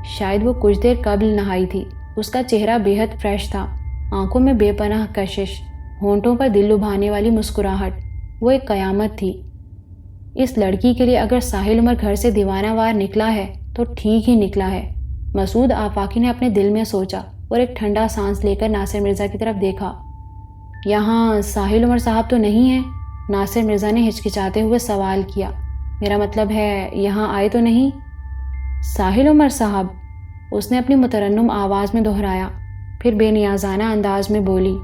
شاید وہ کچھ دیر قبل نہائی تھی۔ اس کا چہرہ بے حد فریش تھا، آنکھوں میں بے پناہ کشش، ہونٹوں پر دل لبھانے والی مسکراہٹ۔ وہ ایک قیامت تھی۔ اس لڑکی کے لیے اگر ساحل عمر گھر سے دیوانہ وار نکلا ہے تو ٹھیک ہی نکلا ہے، مسعود آفاقی نے اپنے دل میں سوچا اور ایک ٹھنڈا سانس لے کر ناصر مرزا کی طرف دیکھا۔ یہاں ساحل عمر صاحب تو نہیں ہیں؟ ناصر مرزا نے ہچکچاتے ہوئے سوال کیا۔ میرا مطلب ہے یہاں آئے تو نہیں؟ ساحل عمر صاحب، اس نے اپنی مترنم آواز میں دہرایا، پھر بے نیازانہ انداز میں بولی،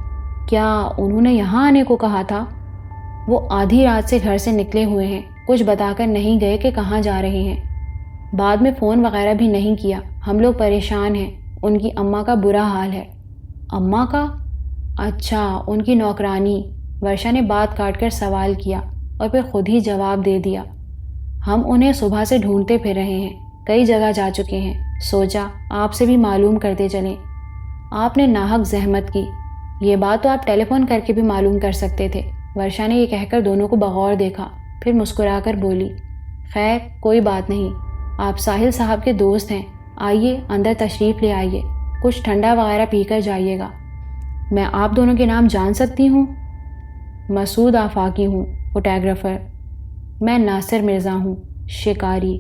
کیا انہوں نے یہاں آنے کو کہا تھا؟ وہ آدھی رات سے گھر سے نکلے ہوئے ہیں، کچھ بتا کر نہیں گئے کہ کہاں جا رہے ہیں۔ بعد میں فون وغیرہ بھی نہیں کیا، ہم لوگ پریشان ہیں، ان کی اماں کا برا حال ہے۔ اماں کا؟ اچھا، ان کی نوکرانی، ورشا نے بات کاٹ کر سوال کیا اور پھر خود ہی جواب دے دیا۔ ہم انہیں صبح سے ڈھونڈتے پھر رہے ہیں، کئی جگہ جا چکے ہیں، سوچا آپ سے بھی معلوم کرتے چلیں۔ آپ نے ناحق زحمت کی، یہ بات تو آپ ٹیلی فون کر کے بھی معلوم کر سکتے تھے۔ ورشا نے یہ کہہ کر دونوں کو بغور دیکھا، پھر مسکرا کر بولی، خیر کوئی بات نہیں، آپ ساحل صاحب کے دوست ہیں، آئیے اندر تشریف لے آئیے، کچھ ٹھنڈا وغیرہ پی کر جائیے گا۔ میں آپ دونوں کے نام جان سکتی ہوں؟ مسعود آفاقی ہوں، فوٹوگرافر۔ میں ناصر مرزا ہوں، شکاری۔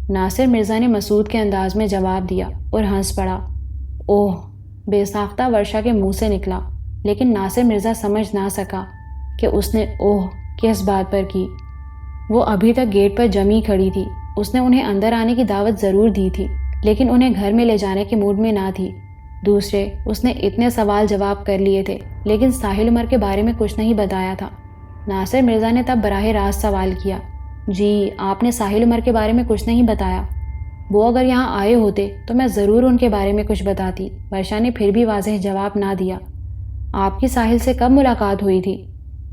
ناصر مرزا نے مسعود کے انداز میں جواب دیا اور ہنس پڑا۔ اوہ، بے ساختہ ورشا کے منہ سے نکلا، لیکن ناصر مرزا سمجھ نہ سکا کہ اس نے اوہ کس بات پر کی۔ وہ ابھی تک گیٹ پر جمی کھڑی تھی۔ اس نے انہیں اندر آنے کی دعوت ضرور دی تھی لیکن انہیں گھر میں لے جانے کے موڈ میں نہ تھی۔ دوسرے، اس نے اتنے سوال جواب کر لیے تھے لیکن ساحل عمر کے بارے میں کچھ نہیں بتایا تھا۔ ناصر مرزا نے تب براہ راست سوال کیا، جی آپ نے ساحل عمر کے بارے میں کچھ نہیں بتایا؟ وہ اگر یہاں آئے ہوتے تو میں ضرور ان کے بارے میں کچھ بتاتی۔ ورشا نے پھر بھی واضح جواب نہ دیا۔ آپ کی ساحل سے کب ملاقات ہوئی تھی؟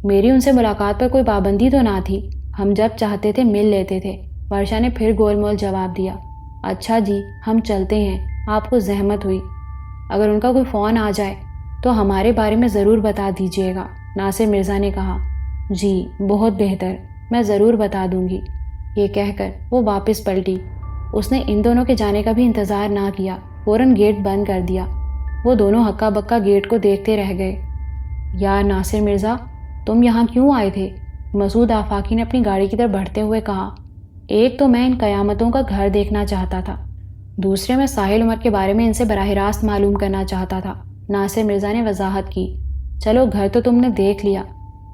میری ان سے ملاقات پر کوئی پابندی تو نہ تھی، ہم جب چاہتے تھے مل لیتے تھے۔ ورشا نے پھر گول مول جواب دیا۔ اچھا جی، ہم چلتے ہیں، آپ کو زحمت ہوئی۔ اگر ان کا کوئی فون آ جائے تو ہمارے بارے میں ضرور بتا دیجیے گا، ناصر مرزا نے کہا۔ جی بہت بہتر، میں ضرور بتا دوں گی۔ یہ کہہ کر وہ واپس پلٹی۔ اس نے ان دونوں کے جانے کا بھی انتظار نہ کیا، فوراً گیٹ بند کر دیا۔ وہ دونوں ہکا بکا گیٹ کو دیکھتے رہ گئے۔ یار ناصر مرزا، تم یہاں کیوں آئے تھے؟ مسعود آفاقی نے اپنی گاڑی کی طرف بڑھتے ہوئے کہا۔ ایک تو میں ان قیامتوں کا گھر دیکھنا چاہتا تھا، دوسرے میں ساحل عمر کے بارے میں ان سے براہ راست معلوم کرنا چاہتا تھا، ناصر مرزا نے وضاحت کی۔ چلو گھر تو تم نے دیکھ لیا،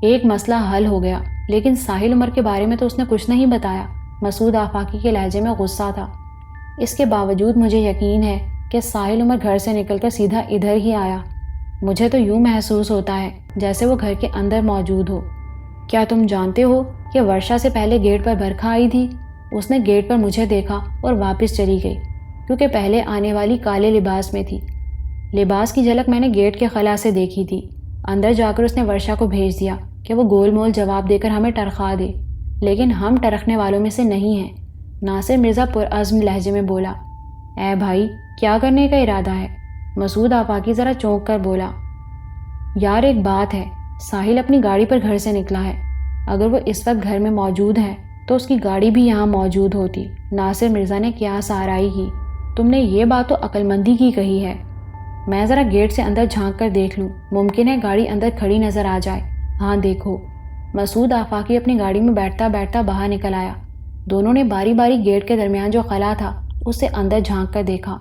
ایک مسئلہ حل ہو گیا، لیکن ساحل عمر کے بارے میں تو اس نے کچھ نہیں بتایا۔ مسعود آفاقی کے لہجے میں غصہ تھا۔ اس کے باوجود مجھے یقین ہے کہ ساحل عمر گھر سے نکل کر سیدھا ادھر ہی آیا۔ مجھے تو یوں محسوس ہوتا ہے جیسے وہ گھر کے اندر موجود ہو۔ کیا تم جانتے ہو کہ ورشا سے پہلے گیٹ پر برکھا آئی تھی؟ اس نے گیٹ پر مجھے دیکھا اور واپس چلی گئی کیونکہ پہلے آنے والی کالے لباس میں تھی۔ لباس کی جھلک میں نے گیٹ کے خلا سے دیکھی تھی۔ اندر جا کر اس نے ورشا کو بھیج دیا کہ وہ گول مول جواب دے کر ہمیں ٹرخا دے، لیکن ہم ٹرکنے والوں میں سے نہیں ہیں۔ ناصر مرزا پرعزم لہجے میں بولا۔ اے بھائی، کیا کرنے کا ارادہ ہے؟ مسعود آفاقی ذرا چونک کر بولا۔ یار ایک بات ہے، ساحل اپنی گاڑی پر گھر سے نکلا ہے۔ اگر وہ اس وقت گھر میں موجود ہے تو اس کی گاڑی بھی یہاں موجود ہوتی۔ ناصر مرزا نے قیاس آرائی کی۔ تم نے یہ بات تو عقل مندی کی کہی ہے۔ میں ذرا گیٹ سے اندر جھانک کر دیکھ لوں، ممکن ہے گاڑی اندر کھڑی نظر آ جائے۔ ہاں دیکھو۔ مسعود آفاقی اپنی گاڑی میں بیٹھتا بیٹھتا باہر نکل آیا۔ دونوں نے باری باری گیٹ کے درمیان جو خلا تھا اس سے اندر جھانک کر دیکھا۔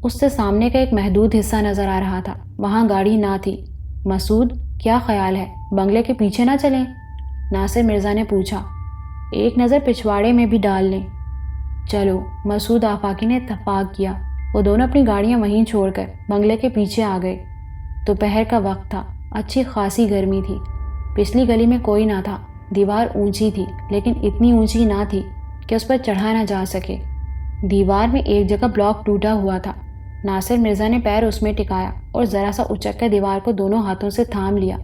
اس سے سامنے کا ایک محدود حصہ نظر آ رہا تھا، وہاں گاڑی نہ تھی۔ مسعود، کیا خیال ہے، بنگلے کے پیچھے نہ چلیں؟ ناصر مرزا نے پوچھا۔ ایک نظر پچھواڑے میں بھی ڈال لیں۔ چلو، مسعود آفاقی نے اتفاق کیا۔ وہ دونوں اپنی گاڑیاں وہیں چھوڑ کر بنگلے کے پیچھے آ گئے۔ دوپہر کا وقت تھا، اچھی خاصی گرمی تھی۔ پچھلی گلی میں کوئی نہ تھا۔ دیوار اونچی تھی لیکن اتنی اونچی نہ تھی کہ اس پر چڑھا نہ جا سکے۔ دیوار میں ایک جگہ بلاک ٹوٹا ہوا تھا۔ ناصر مرزا نے پیر اس میں ٹکایا اور ذرا سا اچک کر دیوار کو دونوں ہاتھوں سے تھام لیا۔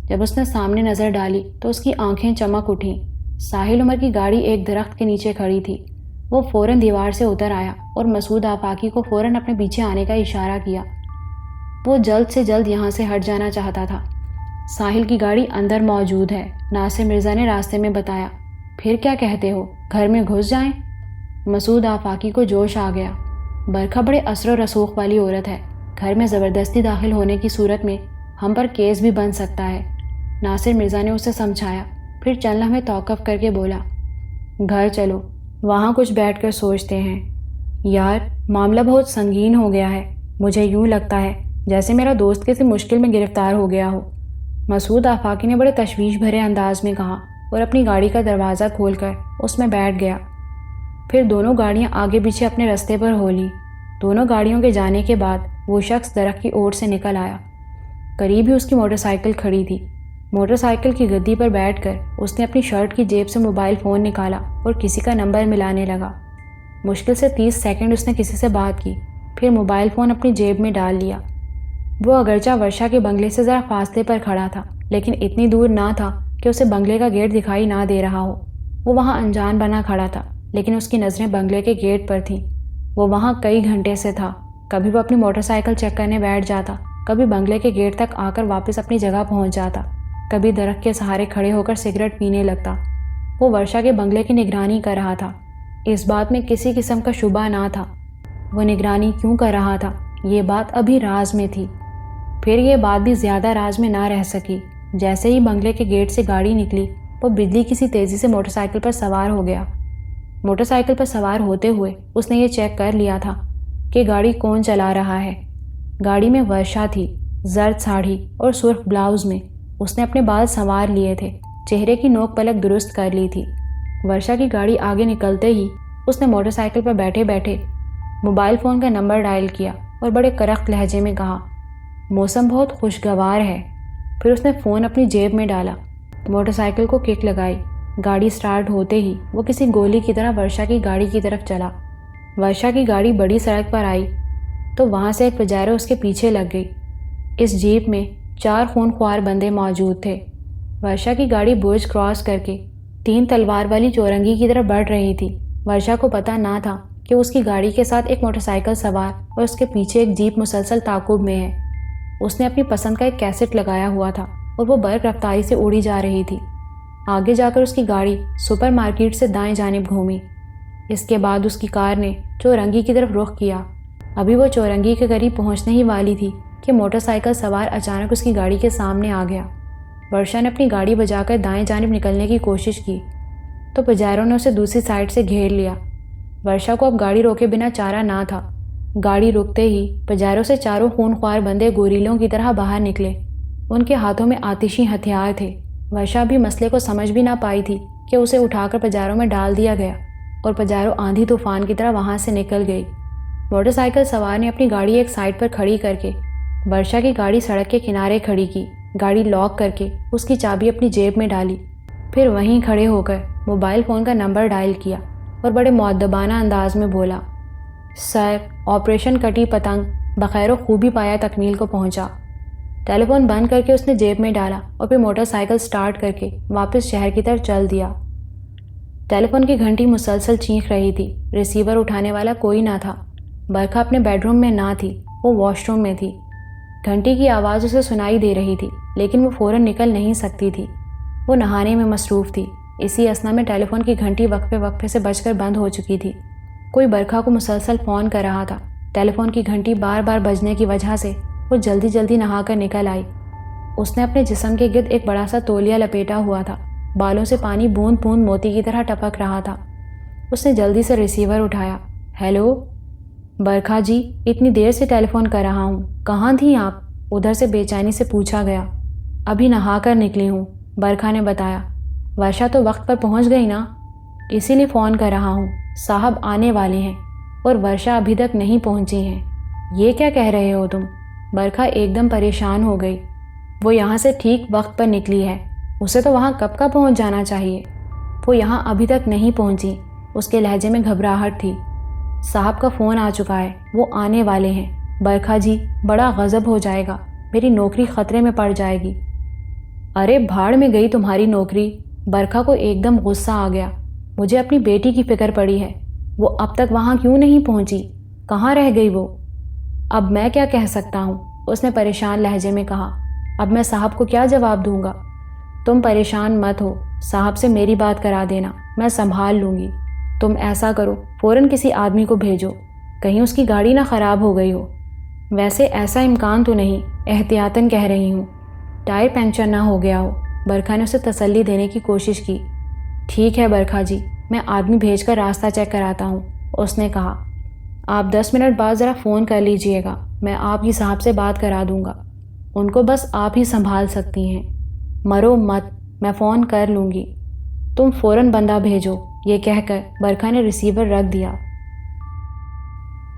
جب اس نے سامنے نظر ڈالی تو اس کی آنکھیں چمک اٹھیں۔ ساحل عمر کی گاڑی ایک درخت کے نیچے کھڑی تھی۔ وہ فوراً دیوار سے اتر آیا اور مسعود آفاقی کو فوراً اپنے پیچھے آنے کا اشارہ کیا۔ وہ جلد سے جلد یہاں سے ہٹ جانا چاہتا تھا۔ ساحل کی گاڑی اندر موجود ہے، ناصر مرزا نے راستے میں بتایا۔ پھر کیا کہتے ہو، گھر میں گھس جائیں؟ مسعود آفاقی کو جوش آ گیا۔ برکھا بڑے اثر و رسوخ والی عورت ہے، گھر میں زبردستی داخل ہونے کی صورت میں ہم پر کیس بھی بن سکتا ہے۔ ناصر مرزا نے اسے سمجھایا، پھر چند لمحے توقف کر کے بولا۔ گھر چلو، وہاں کچھ بیٹھ کر سوچتے ہیں۔ یار، معاملہ بہت سنگین ہو گیا ہے۔ مجھے یوں لگتا ہے جیسے میرا دوست کسی مشکل میں گرفتار ہو گیا ہو۔ مسعود آفاقی نے بڑے تشویش بھرے انداز میں کہا اور اپنی گاڑی کا دروازہ کھول کر اس میں بیٹھ گیا۔ پھر دونوں گاڑیاں آگے پیچھے اپنے رستے پر ہو لیں۔ دونوں گاڑیوں کے جانے کے بعد وہ شخص درخت کی اوٹ سے نکل آیا۔ قریب ہی اس کی موٹر سائیکل کھڑی تھی۔ موٹر سائیکل کی گدی پر بیٹھ کر اس نے اپنی شرٹ کی جیب سے موبائل فون نکالا اور کسی کا نمبر ملانے لگا۔ مشکل سے 30 سیکنڈ اس نے کسی سے بات کی، پھر موبائل فون اپنی جیب میں ڈال لیا۔ وہ اگرچہ ورشا کے بنگلے سے ذرا فاصلے پر کھڑا تھا، لیکن اتنی دور نہ تھا کہ اسے بنگلے کا گیٹ دکھائی نہ دے رہا ہو۔ وہ وہاں انجان بنا کھڑا تھا، لیکن اس کی نظریں بنگلے کے گیٹ پر تھیں۔ وہ وہاں کئی گھنٹے سے تھا۔ کبھی وہ اپنی موٹر سائیکل چیک کرنے بیٹھ جاتا، کبھی بنگلے کے گیٹ تک آ کر واپس اپنی جگہ پہنچ جاتا، کبھی درخت کے سہارے کھڑے ہو کر سگریٹ پینے لگتا۔ وہ ورشا کے بنگلے کی نگرانی کر رہا تھا۔ اس بات میں کسی قسم کا شبہ نہ تھا۔ وہ نگرانی کیوں کر رہا تھا، یہ بات ابھی راز میں تھی۔ پھر یہ بات بھی زیادہ راز میں نہ رہ سکی۔ جیسے ہی بنگلے کے گیٹ سے گاڑی نکلی، وہ بجلی کی سی تیزی سے موٹر سائیکل پر سوار ہو گیا۔ موٹر سائیکل پر سوار ہوتے ہوئے اس نے یہ چیک کر لیا تھا کہ گاڑی کون چلا رہا ہے۔ گاڑی میں ورشا تھی، زرد ساڑھی اور سرخ بلاؤز میں۔ اس نے اپنے بال سنوار لیے تھے، چہرے کی نوک پلک درست کر لی تھی۔ ورشا کی گاڑی آگے نکلتے ہی اس نے موٹر سائیکل پر بیٹھے بیٹھے موبائل فون کا نمبر ڈائل کیا اور بڑے کرخت لہجے میں کہا، موسم بہت خوشگوار ہے۔ پھر اس نے فون اپنی جیب میں ڈالا، موٹر سائیکل کو کک لگائی۔ گاڑی سٹارٹ ہوتے ہی وہ کسی گولی کی طرح ورشا کی گاڑی کی طرف چلا۔ ورشا کی گاڑی بڑی سڑک پر آئی تو وہاں سے ایک پجیرو اس کے پیچھے لگ گئی۔ اس جیپ میں 4 خونخوار بندے موجود تھے۔ ورشا کی گاڑی برج کراس کر کے 3 تلوار والی چورنگی کی طرف بڑھ رہی تھی۔ ورشا کو پتہ نہ تھا کہ اس کی گاڑی کے ساتھ ایک موٹر سائیکل سوار اور اس کے پیچھے ایک جیپ مسلسل تعاقب میں ہے۔ اس نے اپنی پسند کا ایک کیسٹ لگایا ہوا تھا اور وہ برق رفتاری سے اڑی جا رہی تھی۔ آگے جا کر اس کی گاڑی سپر مارکیٹ سے دائیں جانب گھومی۔ اس کے بعد اس کی کار نے چورنگی کی طرف رخ کیا۔ ابھی وہ چورنگی کے قریب پہنچنے ہی والی تھی کہ موٹر سائیکل سوار اچانک اس کی گاڑی کے سامنے آ گیا۔ ورشا نے اپنی گاڑی بجا کر دائیں جانب نکلنے کی کوشش کی تو پجیرو نے اسے دوسری سائڈ سے گھیر لیا۔ ورشا کو اب گاڑی روکے بنا چارہ نہ تھا۔ گاڑی رکتے ہی پجیرو سے 4 خونخوار بندے گوریلوں کی طرح باہر نکلے۔ ان کے ہاتھوں میں آتشی ہتھیار تھے۔ ورشا بھی مسئلے کو سمجھ بھی نہ پائی تھی کہ اسے اٹھا کر پجیرو میں ڈال دیا گیا اور پجیرو آندھی طوفان کی طرح وہاں سے نکل گئی۔ موٹر سائیکل سوار نے اپنی گاڑی ایک سائڈ پر کھڑی کر کے ورشا کی گاڑی سڑک کے کنارے کھڑی کی گاڑی لاک کر کے اس کی چابی اپنی جیب میں ڈالی، پھر وہیں کھڑے ہو کر موبائل فون کا نمبر ڈائل کیا اور بڑے مؤدبانہ انداز میں بولا، سر، آپریشن کٹی پتنگ بخیر و خوبی پایا تکمیل کو پہنچا۔ ٹیلی فون بند کر کے اس نے جیب میں ڈالا اور پھر موٹر سائیکل سٹارٹ کر کے واپس شہر کی طرف چل دیا۔ ٹیلی فون کی گھنٹی مسلسل چینخ رہی تھی، ریسیور اٹھانے والا کوئی نہ تھا۔ برکھا اپنے بیڈ روم میں نہ تھی، وہ واش روم میں تھی۔ گھنٹی کی آواز اسے سنائی دے رہی تھی لیکن وہ فوراً نکل نہیں سکتی تھی، وہ نہانے میں مصروف تھی۔ اسی اثنا میں ٹیلی فون کی گھنٹی وقفے وقفے سے بج کر بند ہو چکی تھی۔ کوئی برکھا کو مسلسل فون کر رہا تھا۔ ٹیلی فون کی گھنٹی بار بار بجنے کی وجہ سے وہ جلدی جلدی نہا کر نکل آئی۔ اس نے اپنے جسم کے گرد ایک بڑا سا تولیہ لپیٹا ہوا تھا، بالوں سے پانی بوند بوند موتی کی طرح ٹپک رہا تھا۔ اس نے جلدی سے ریسیور اٹھایا۔ ہیلو برکھا جی، اتنی دیر سے ٹیلی فون کر رہا ہوں، کہاں تھیں آپ؟ ادھر سے بے چینی سے پوچھا گیا۔ ابھی نہا کر نکلی ہوں، برکھا نے بتایا۔ ورشا تو وقت پر پہنچ گئی نا؟ اسی لیے فون کر رہا ہوں، صاحب آنے والے ہیں اور ورشا ابھی تک نہیں پہنچی ہیں۔ یہ کیا کہہ رہے ہو تم؟ برکھا ایک دم پریشان ہو گئی۔ وہ یہاں سے ٹھیک وقت پر نکلی ہے، اسے تو وہاں کب کا پہنچ جانا چاہیے۔ وہ یہاں ابھی تک نہیں پہنچی۔ اس کے لہجے میں گھبراہٹ تھی۔ صاحب کا فون آ چکا ہے، وہ آنے والے ہیں۔ برکھا جی، بڑا غضب ہو جائے گا، میری نوکری خطرے میں پڑ جائے گی۔ ارے بھاڑ میں گئی تمہاری نوکری۔ برکھا کو ایک دم غصہ آ گیا۔ مجھے اپنی بیٹی کی فکر پڑی ہے، وہ اب تک وہاں کیوں نہیں پہنچی؟ کہاں رہ گئی وہ؟ اب میں کیا کہہ سکتا ہوں؟ اس نے پریشان لہجے میں کہا۔ اب میں صاحب کو کیا جواب دوں گا؟ تم پریشان مت ہو، صاحب سے میری بات کرا دینا، میں سنبھال لوں گی۔ تم ایسا کرو، فوراً کسی آدمی کو بھیجو، کہیں اس کی گاڑی نہ خراب ہو گئی ہو۔ ویسے ایسا امکان تو نہیں، احتیاطاً کہہ رہی ہوں، ٹائر پنکچر نہ ہو گیا ہو۔ برکھا نے اسے تسلی دینے کی کوشش کی۔ ٹھیک ہے برکھا جی، میں آدمی بھیج کر راستہ چیک کراتا ہوں، اس نے کہا۔ آپ 10 منٹ بعد ذرا فون کر لیجئے گا، میں آپ ہی صاحب سے بات کرا دوں گا، ان کو بس آپ ہی سنبھال سکتی ہیں۔ مرو مت، میں فون کر لوں گی، تم فوراً بندہ بھیجو۔ یہ کہہ کر برکھا نے ریسیور رکھ دیا۔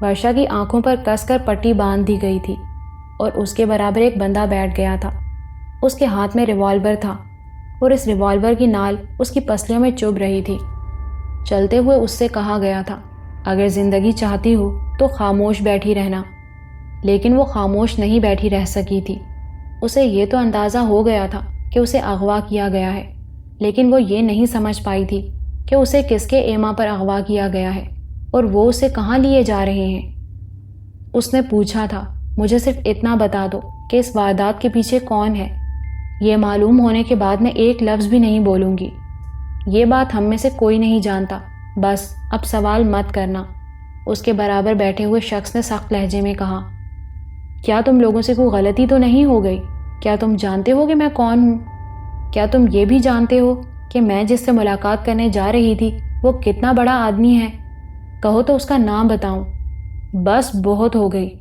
ورشا کی آنکھوں پر کس کر پٹی باندھ دی گئی تھی اور اس کے برابر ایک بندہ بیٹھ گیا تھا۔ اس کے ہاتھ میں ریوالور تھا اور اس ریوالور کی نال اس کی پسلیوں میں چبھ رہی تھی۔ چلتے ہوئے اس سے کہا گیا تھا، اگر زندگی چاہتی ہو تو خاموش بیٹھی رہنا، لیکن وہ خاموش نہیں بیٹھی رہ سکی تھی۔ اسے یہ تو اندازہ ہو گیا تھا کہ اسے اغوا کیا گیا ہے، لیکن وہ یہ نہیں سمجھ پائی تھی کہ اسے کس کے ایما پر اغوا کیا گیا ہے اور وہ اسے کہاں لیے جا رہے ہیں۔ اس نے پوچھا تھا، مجھے صرف اتنا بتا دو کہ اس واردات کے پیچھے کون ہے۔ یہ معلوم ہونے کے بعد میں ایک لفظ بھی نہیں بولوں گی۔ یہ بات ہم میں سے کوئی نہیں جانتا، بس اب سوال مت کرنا، اس کے برابر بیٹھے ہوئے شخص نے سخت لہجے میں کہا۔ کیا تم لوگوں سے کوئی غلطی تو نہیں ہو گئی؟ کیا تم جانتے ہو کہ میں کون ہوں؟ کیا تم یہ بھی جانتے ہو کہ میں جس سے ملاقات کرنے جا رہی تھی وہ کتنا بڑا آدمی ہے؟ کہو تو اس کا نام بتاؤں۔ بس بہت ہو گئی،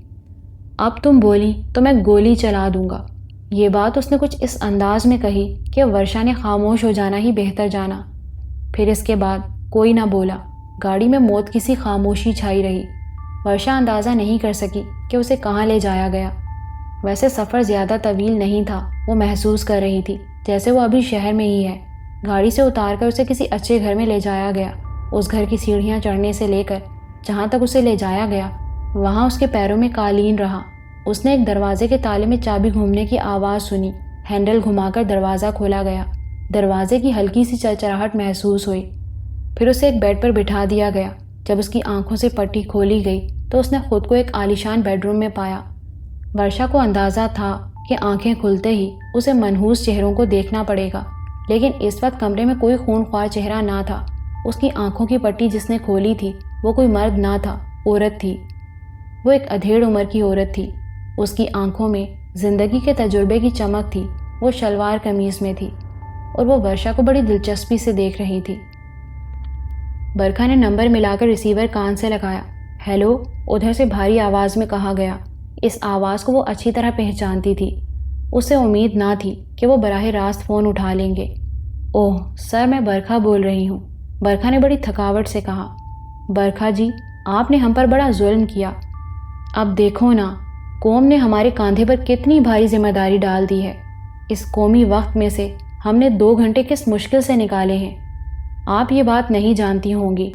اب تم بولی تو میں گولی چلا دوں گا۔ یہ بات اس نے کچھ اس انداز میں کہی کہ ورشا نے خاموش ہو جانا ہی بہتر جانا۔ پھر اس کے بعد کوئی نہ بولا۔ گاڑی میں موت کی سی خاموشی چھائی رہی۔ ورشا اندازہ نہیں کر سکی کہ اسے کہاں لے جایا گیا۔ ویسے سفر زیادہ طویل نہیں تھا، وہ محسوس کر رہی تھی جیسے وہ ابھی شہر میں ہی ہے۔ گاڑی سے اتار کر اسے کسی اچھے گھر میں لے جایا گیا۔ اس گھر کی سیڑھیاں چڑھنے سے لے کر جہاں تک اسے لے جایا گیا وہاں اس کے پیروں میں قالین رہا۔ اس نے ایک دروازے کے تالے میں چابی گھومنے کی آواز سنی، ہینڈل گھما کر دروازہ کھولا گیا۔ دروازے کی ہلکی سی چرچراہٹ محسوس ہوئی۔ پھر اسے ایک بیڈ پر بٹھا دیا گیا۔ جب اس کی آنکھوں سے پٹی کھولی گئی تو اس نے خود کو ایک عالیشان بیڈ روم میں پایا۔ ورشا کو اندازہ تھا کہ آنکھیں کھلتے ہی اسے منحوس چہروں کو دیکھنا پڑے گا، لیکن اس وقت کمرے میں کوئی خونخوار چہرہ نہ تھا۔ اس کی آنکھوں کی پٹی جس نے کھولی تھی وہ کوئی مرد نہ تھا، عورت تھی۔ وہ ایک ادھیڑ عمر کی عورت تھی۔ اس کی آنکھوں میں زندگی کے تجربے کی چمک تھی۔ وہ شلوار قمیض میں تھی اور وہ ورشا کو بڑی دلچسپی سے دیکھ رہی تھی۔ برکھا نے نمبر ملا کر ریسیور کان سے لگایا۔ ہیلو، ادھر سے بھاری آواز میں کہا گیا۔ اس آواز کو وہ اچھی طرح پہچانتی تھی۔ اسے امید نہ تھی کہ وہ براہ راست فون اٹھا لیں گے۔ اوہ سر، میں برکھا بول رہی ہوں، برکھا نے بڑی تھکاوٹ سے کہا۔ برکھا جی، آپ نے ہم پر بڑا ظلم کیا۔ اب دیکھو نا، قوم نے ہمارے کاندھے پر کتنی بھاری ذمہ داری ڈال دی ہے۔ اس قومی وقت میں سے ہم نے 2 گھنٹے کس مشکل سے نکالے ہیں۔ آپ یہ بات نہیں جانتی ہوں گی،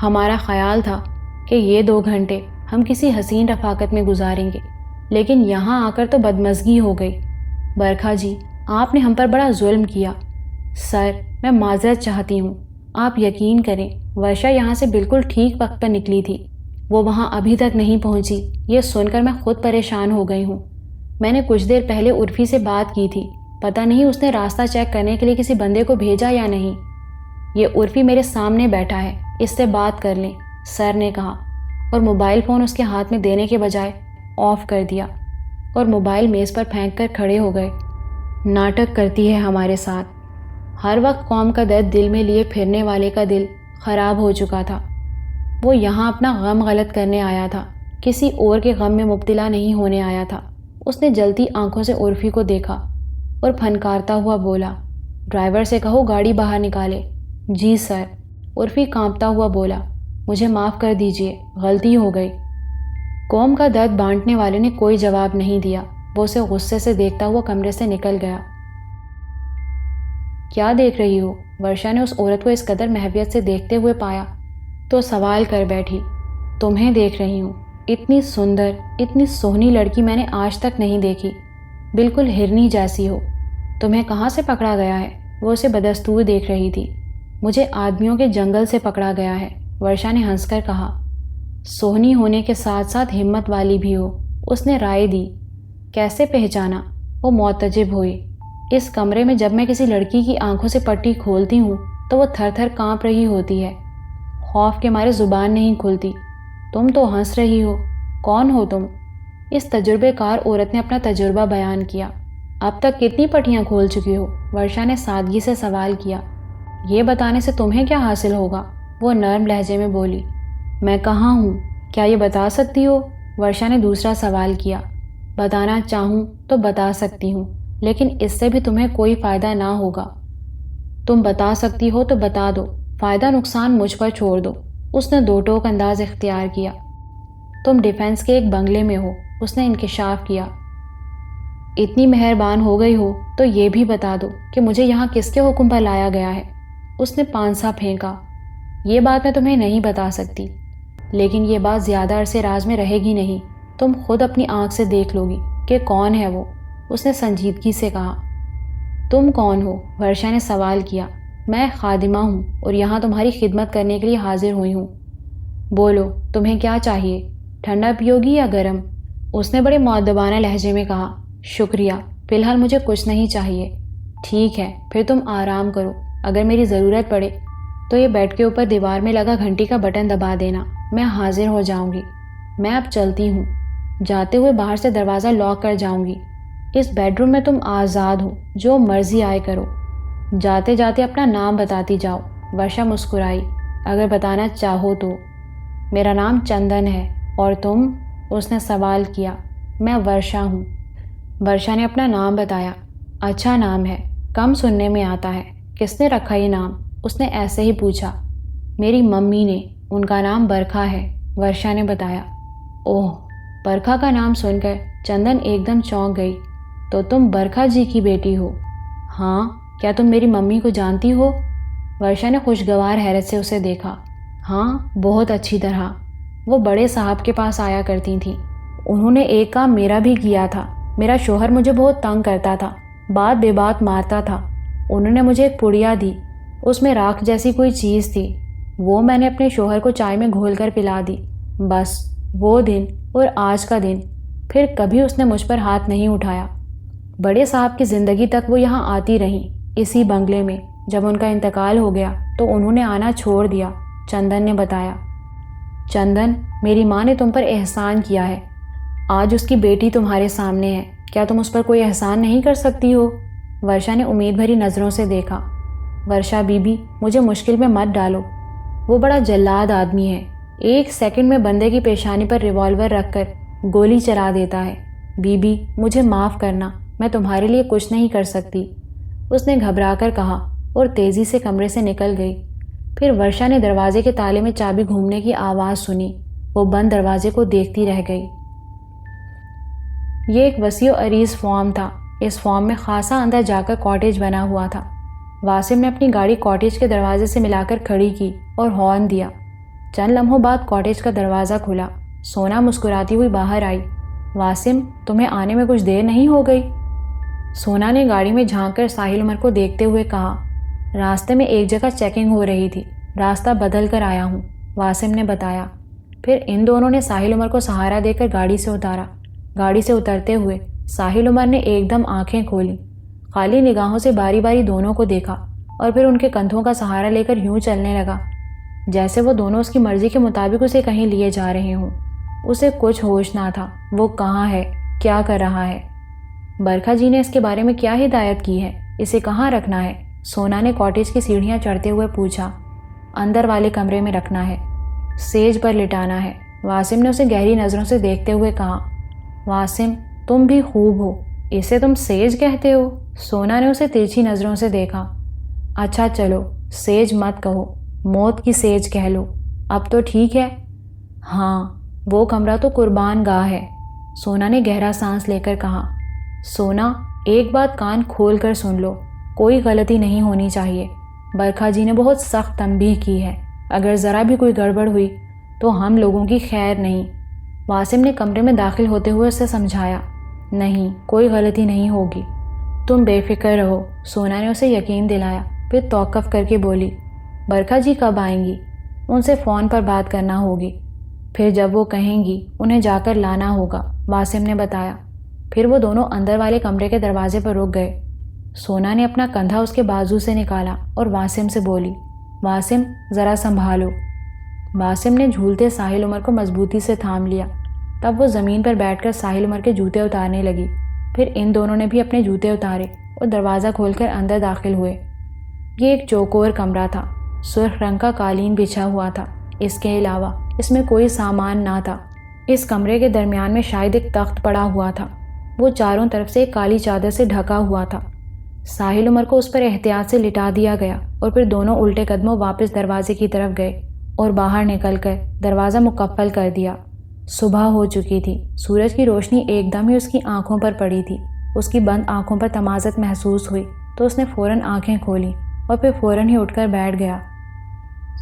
ہمارا خیال تھا کہ یہ 2 گھنٹے ہم کسی حسین رفاقت میں گزاریں گے، لیکن یہاں آ کر تو بدمزگی ہو گئی۔ برکھا جی، آپ نے ہم پر بڑا ظلم کیا۔ سر، میں معذرت چاہتی ہوں۔ آپ یقین کریں، ورشا یہاں سے بالکل ٹھیک وقت پر نکلی تھی۔ وہ وہاں ابھی تک نہیں پہنچی، یہ سن کر میں خود پریشان ہو گئی ہوں۔ میں نے کچھ دیر پہلے عرفی سے بات کی تھی، پتہ نہیں اس نے راستہ چیک کرنے کے لیے کسی بندے کو بھیجا یا نہیں۔ یہ عرفی میرے سامنے بیٹھا ہے، اس سے بات کر لیں، سر نے کہا، اور موبائل فون اس کے ہاتھ میں دینے کے بجائے آف کر دیا اور موبائل میز پر پھینک کر کھڑے ہو گئے۔ ناٹک کرتی ہے ہمارے ساتھ۔ ہر وقت قوم کا درد دل میں لیے پھرنے والے کا دل خراب ہو چکا تھا۔ وہ یہاں اپنا غم غلط کرنے آیا تھا، کسی اور کے غم میں مبتلا نہیں ہونے آیا تھا۔ اس نے جلتی آنکھوں سے عرفی کو دیکھا اور پھنکارتا ہوا بولا، ڈرائیور سے کہو گاڑی باہر نکالے۔ جی سر، عرفی کانپتا ہوا بولا، مجھے معاف کر دیجئے، غلطی ہو گئی۔ قوم کا درد بانٹنے والے نے کوئی جواب نہیں دیا، وہ اسے غصے سے دیکھتا ہوا کمرے سے نکل گیا۔ کیا دیکھ رہی ہو؟ ورشا نے اس عورت کو اس قدر محبت سے دیکھتے ہوئے پایا تو سوال کر بیٹھی۔ تمہیں دیکھ رہی ہوں، اتنی سندر، اتنی سونی لڑکی میں نے آج تک نہیں دیکھی، بالکل ہرنی جیسی ہو۔ تمہیں کہاں سے پکڑا گیا ہے؟ وہ اسے بدستور دیکھ رہی تھی۔ مجھے آدمیوں کے جنگل سے پکڑا گیا ہے، ورشا نے ہنس کر کہا۔ سونی ہونے کے ساتھ ساتھ ہمت والی بھی ہو، اس نے رائے دی۔ کیسے پہچانا؟ وہ معتجب ہوئی۔ اس کمرے میں جب میں کسی لڑکی کی آنکھوں سے پٹی کھولتی ہوں تو وہ تھر تھر کانپ رہی ہوتی ہے، خوف کے مارے زبان نہیں کھلتی۔ تم تو ہنس رہی ہو، کون ہو تم؟ اس تجربے کار عورت نے اپنا تجربہ بیان کیا۔ اب تک کتنی پٹیاں کھول چکی ہو؟ ورشا نے سادگی سے سوال کیا۔ یہ بتانے سے تمہیں کیا حاصل ہوگا؟ وہ نرم لہجے میں بولی۔ میں کہاں ہوں، کیا یہ بتا سکتی ہو؟ ورشا نے دوسرا سوال کیا۔ بتانا چاہوں تو بتا سکتی ہوں، لیکن اس سے بھی تمہیں کوئی فائدہ نہ ہوگا۔ تم بتا سکتی ہو تو بتا دو، فائدہ نقصان مجھ پر چھوڑ دو۔ اس نے دو ٹوک انداز اختیار کیا۔ تم ڈیفنس کے ایک بنگلے میں ہو، اس نے انکشاف کیا۔ اتنی مہربان ہو گئی ہو تو یہ بھی بتا دو کہ مجھے یہاں کس کے حکم پر لایا گیا ہے۔ اس نے پانسا پھینکا۔ یہ بات میں تمہیں نہیں بتا سکتی، لیکن یہ بات زیادہ عرصے راز میں رہے گی نہیں، تم خود اپنی آنکھ سے دیکھ لو گی کہ کون ہے وہ، اس نے سنجیدگی سے کہا۔ تم کون ہو؟ ورشا نے سوال کیا۔ میں خادمہ ہوں اور یہاں تمہاری خدمت کرنے کے لیے حاضر ہوئی ہوں۔ بولو، تمہیں کیا چاہیے؟ ٹھنڈا پیو گی یا گرم؟ اس نے بڑے مؤدبانہ لہجے میں کہا۔ شکریہ، فی الحال مجھے کچھ نہیں چاہیے۔ ٹھیک ہے، پھر تم آرام کرو، اگر میری ضرورت پڑے تو یہ بیڈ کے اوپر دیوار میں لگا گھنٹی کا بٹن دبا دینا، میں حاضر ہو جاؤں گی۔ میں اب چلتی ہوں۔ جاتے ہوئے باہر سے دروازہ لاک کر جاؤں گی۔ اس بیڈ روم میں تم آزاد ہو، جو مرضی آئے کرو۔ جاتے جاتے اپنا نام بتاتی جاؤ۔ ورشا مسکرائی۔ اگر بتانا چاہو تو۔ میرا نام چندن ہے، اور تم؟ اس نے سوال کیا۔ میں ورشا ہوں۔ ورشا نے اپنا نام بتایا۔ اچھا نام ہے، کم سننے میں آتا ہے۔ کس نے رکھا یہ نام؟ اس نے ایسے ہی پوچھا۔ میری ممی نے، ان کا نام برکھا ہے، ورشا نے بتایا۔ اوہ، برکھا کا نام سن کر چندن ایک دم چونک گئی۔ تو تم برکھا جی کی بیٹی ہو؟ ہاں، کیا تم میری ممی کو جانتی ہو؟ ورشا نے خوشگوار حیرت سے اسے دیکھا۔ ہاں، بہت اچھی طرح۔ وہ بڑے صاحب کے پاس آیا کرتی تھیں۔ انہوں نے ایک کام میرا بھی کیا تھا۔ میرا شوہر مجھے بہت تنگ کرتا تھا، بات بے بات مارتا تھا۔ انہوں نے مجھے ایک پڑیا دی، اس میں راکھ جیسی کوئی چیز تھی، وہ میں نے اپنے شوہر کو چائے میں گھول کر پلا دی۔ بس وہ دن اور آج کا دن، پھر کبھی اس نے مجھ پر ہاتھ نہیں اٹھایا۔ بڑے صاحب کی زندگی تک وہ یہاں آتی رہیں، اسی بنگلے میں۔ جب ان کا انتقال ہو گیا تو انہوں نے آنا چھوڑ دیا، چندن نے بتایا۔ چندن، میری ماں نے تم پر احسان کیا ہے، آج اس کی بیٹی تمہارے سامنے ہے، کیا تم اس پر کوئی احسان نہیں کر سکتی ہو؟ ورشا نے امید بھری نظروں سے دیکھا۔ ورشا بی بی، مجھے مشکل میں مت ڈالو، وہ بڑا جلاد آدمی ہے، 1 سیکنڈ میں بندے کی پیشانی پر ریوالور رکھ کر گولی چلا دیتا ہے۔ بی بی، مجھے معاف کرنا، میں تمہارے لیے کچھ نہیں کر سکتی، اس نے گھبرا کر کہا اور تیزی سے کمرے سے نکل گئی۔ پھر ورشا نے دروازے کے تالے میں چابی گھومنے کی آواز سنی، وہ بند دروازے کو دیکھتی رہ گئی۔ یہ ایک وسیع و عریض فارم تھا، اس فارم میں خاصا اندر جا کر کاٹیج بنا ہوا تھا۔ واسم نے اپنی گاڑی کاٹیج کے دروازے سے ملا کر کھڑی کی اور ہارن دیا۔ چند لمحوں بعد کاٹیج کا دروازہ کھلا۔ سونا مسکراتی ہوئی باہر آئی۔ واسم، تمہیں آنے میں کچھ دیر نہیں ہو گئی؟ سونا نے گاڑی میں جھانک کر ساحل عمر کو دیکھتے ہوئے کہا۔ راستے میں ایک جگہ چیکنگ ہو رہی تھی، راستہ بدل کر آیا ہوں، واسم نے بتایا۔ پھر ان دونوں نے ساحل عمر کو سہارا دے کر گاڑی سے اتارا۔ گاڑی سے اترتے ہوئے ساحل عمر نے ایک دم آنکھیں کھولیں، خالی نگاہوں سے باری باری دونوں کو دیکھا اور پھر ان کے کندھوں کا سہارا لے کر یوں چلنے لگا جیسے وہ دونوں اس کی مرضی کے مطابق اسے کہیں لیے جا رہے ہوں۔ اسے کچھ ہوش نہ تھا، وہ کہاں ہے، کیا کر رہا ہے۔ برکھا جی نے اس کے بارے میں کیا ہدایت کی ہے، اسے کہاں رکھنا ہے؟ سونا نے کاٹیج کی سیڑھیاں چڑھتے ہوئے پوچھا۔ اندر والے کمرے میں رکھنا ہے، سیج پر لٹانا ہے، واسم نے اسے گہری نظروں سے دیکھتے ہوئے کہا۔ واسم، تم بھی خوب ہو، اسے تم سیج کہتے ہو؟ سونا نے اسے ترچھی نظروں سے دیکھا۔ اچھا چلو، سیج مت کہو، موت کی سیج کہہ لو، اب تو ٹھیک ہے؟ ہاں، وہ کمرہ تو قربان گاہ ہے، سونا نے گہرا سانس لے کر کہا۔ سونا، ایک بات کان کھول کر سن لو، کوئی غلطی نہیں ہونی چاہیے۔ برکھا جی نے بہت سخت تنبیہ کی ہے، اگر ذرا بھی کوئی گڑبڑ ہوئی تو ہم لوگوں کی خیر نہیں۔ واسم نے کمرے میں داخل ہوتے ہوئے اسے سمجھایا۔ نہیں، کوئی غلطی نہیں ہوگی، تم بے فکر رہو، سونا نے اسے یقین دلایا، پھر توقف کر کے بولی۔ برکھا جی کب آئیں گی؟ ان سے فون پر بات کرنا ہوگی، پھر جب وہ کہیں گی انہیں جا کر لانا ہوگا، واسم نے بتایا۔ پھر وہ دونوں اندر والے کمرے کے دروازے پر رک گئے۔ سونا نے اپنا کندھا اس کے بازو سے نکالا اور واسم سے بولی، واسم ذرا سنبھالو۔ واسم نے جھولتے ساحل عمر کو مضبوطی سے تھام لیا۔ تب وہ زمین پر بیٹھ کر ساحل عمر کے جوتے اتارنے لگی۔ پھر ان دونوں نے بھی اپنے جوتے اتارے اور دروازہ کھول کر اندر داخل ہوئے۔ یہ ایک چوکور کمرہ تھا، سرخ رنگ کا قالین بچھا ہوا تھا، اس کے علاوہ اس میں کوئی سامان نہ تھا۔ اس کمرے کے درمیان میں شاید ایک تخت پڑا ہوا تھا، وہ چاروں طرف سے ایک کالی چادر سے ڈھکا ہوا تھا۔ ساحل عمر کو اس پر احتیاط سے لٹا دیا گیا اور پھر دونوں الٹے قدموں واپس دروازے کی طرف گئے اور باہر نکل کر دروازہ مقفل کر دیا۔ صبح ہو چکی تھی، سورج کی روشنی ایک دم ہی اس کی آنکھوں پر پڑی تھی۔ اس کی بند آنکھوں پر تمازت محسوس ہوئی تو اس نے فوراً آنکھیں کھولیں اور پھر فوراً ہی اٹھ کر بیٹھ گیا۔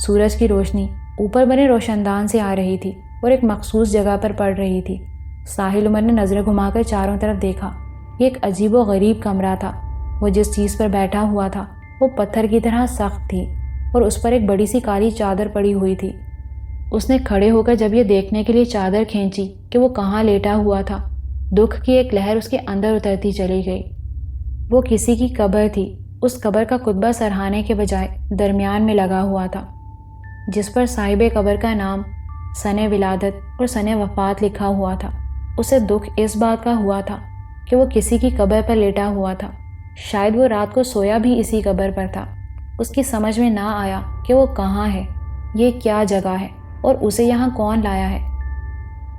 سورج کی روشنی اوپر بنے روشن دان سے آ رہی تھی اور ایک مخصوص جگہ پر پڑ رہی تھی۔ ساحل عمر نے نظریں گھما کر چاروں طرف دیکھا۔ یہ ایک عجیب و غریب کمرہ تھا۔ وہ جس چیز پر بیٹھا ہوا تھا وہ پتھر کی طرح سخت تھی اور اس پر ایک بڑی سی کالی چادر پڑی ہوئی تھی۔ اس نے کھڑے ہو کر جب یہ دیکھنے کے لیے چادر کھینچی کہ وہ کہاں لیٹا ہوا تھا، دکھ کی ایک لہر اس کے اندر اترتی چلی گئی۔ وہ کسی کی قبر تھی۔ اس قبر کا کتبہ سرہانے کے بجائے درمیان میں لگا ہوا تھا، جس پر صاحب قبر کا نام، سن ولادت اور سن وفات لکھا ہوا تھا۔ اسے دکھ اس بات کا ہوا تھا کہ وہ کسی کی قبر پر لیٹا ہوا تھا، شاید وہ رات کو سویا بھی اسی قبر پر تھا۔ اس کی سمجھ میں نہ آیا کہ وہ کہاں ہے، یہ کیا جگہ ہے اور اسے یہاں کون لایا ہے۔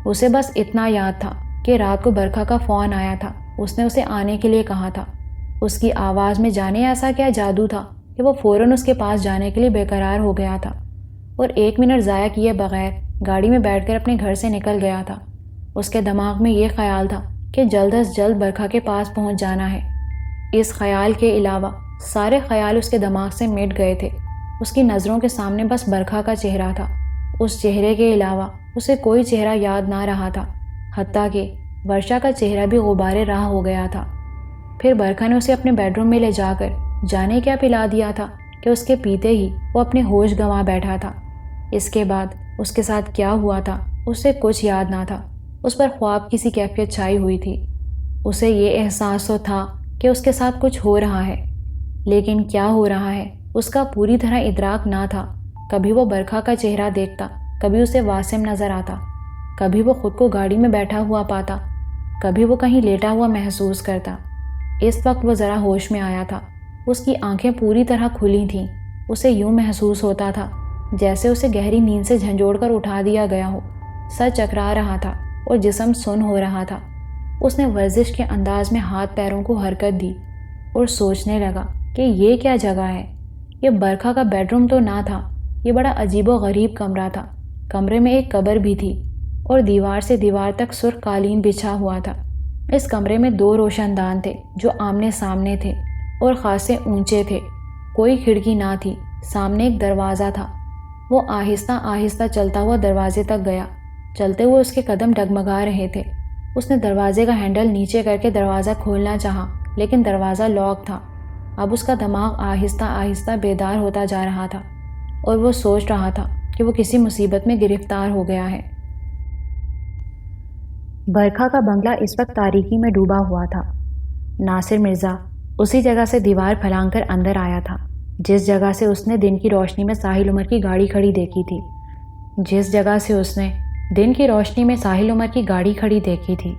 اسے بس اتنا یاد تھا کہ رات کو برکھا کا فون آیا تھا، اس نے اسے آنے کے لیے کہا تھا۔ اس کی آواز میں جانے ایسا کیا جادو تھا کہ وہ فوراً اس کے پاس جانے کے لیے بے قرار ہو گیا تھا اور 1 منٹ ضائع کیے بغیر گاڑی میں بیٹھ کر اپنے گھر سے نکل گیا تھا۔ اس کے دماغ میں یہ خیال تھا کہ جلد از جلد برکھا کے پاس پہنچ جانا ہے۔ اس خیال کے علاوہ سارے خیال اس کے دماغ سے مٹ گئے تھے۔ اس کی نظروں کے سامنے بس برکھا کا چہرہ تھا۔ اس چہرے کے علاوہ اسے کوئی چہرہ یاد نہ رہا تھا، حتیٰ کہ ورشا کا چہرہ بھی غبارے راہ ہو گیا تھا۔ پھر برکھا نے اسے اپنے بیڈ روم میں لے جا کر جانے کیا پلا دیا تھا کہ اس کے پیتے ہی وہ اپنے ہوش گنوا بیٹھا تھا۔ اس کے بعد اس کے ساتھ کیا ہوا تھا اسے کچھ یاد نہ تھا۔ اس پر خواب کی سی کیفیت چھائی ہوئی تھی۔ اسے یہ احساس تو تھا کہ اس کے ساتھ کچھ ہو رہا ہے، لیکن کیا ہو رہا ہے اس کا پوری طرح ادراک نہ تھا۔ کبھی وہ برکھا کا چہرہ دیکھتا، کبھی اسے واسم نظر آتا، کبھی وہ خود کو گاڑی میں بیٹھا ہوا پاتا، کبھی وہ کہیں لیٹا ہوا محسوس کرتا۔ اس وقت وہ ذرا ہوش میں آیا تھا۔ اس کی آنکھیں پوری طرح کھلی تھیں۔ اسے یوں محسوس ہوتا تھا جیسے اسے گہری نیند سے جھنجھوڑ کر اٹھا دیا گیا ہو۔ سر چکرا رہا تھا اور جسم سن ہو رہا تھا۔ اس نے ورزش کے انداز میں ہاتھ پیروں کو حرکت دی اور سوچنے لگا کہ یہ کیا جگہ ہے۔ یہ برکھا کا بیڈ روم تو نہ تھا، یہ بڑا عجیب و غریب کمرہ تھا۔ کمرے میں ایک قبر بھی تھی اور دیوار سے دیوار تک سرخ قالین بچھا ہوا تھا۔ اس کمرے میں 2 روشن دان تھے جو آمنے سامنے تھے اور خاصے اونچے تھے۔ کوئی کھڑکی نہ تھی، سامنے ایک دروازہ تھا۔ وہ آہستہ آہستہ چلتا ہوا دروازے تک گیا۔ چلتے ہوئے اس کے قدم ڈگمگا رہے تھے۔ اس نے دروازے کا ہینڈل نیچے کر کے دروازہ کھولنا چاہا، لیکن دروازہ لاک تھا۔ اب اس کا دماغ آہستہ آہستہ بیدار ہوتا جا رہا تھا اور وہ سوچ رہا تھا کہ وہ کسی مصیبت میں گرفتار ہو گیا ہے۔ برکھا کا بنگلہ اس وقت تاریکی میں ڈوبا ہوا تھا۔ ناصر مرزا اسی جگہ سے دیوار پھلانگ کر اندر آیا تھا جس جگہ سے اس نے دن کی روشنی میں ساحل عمر کی گاڑی کھڑی دیکھی تھی۔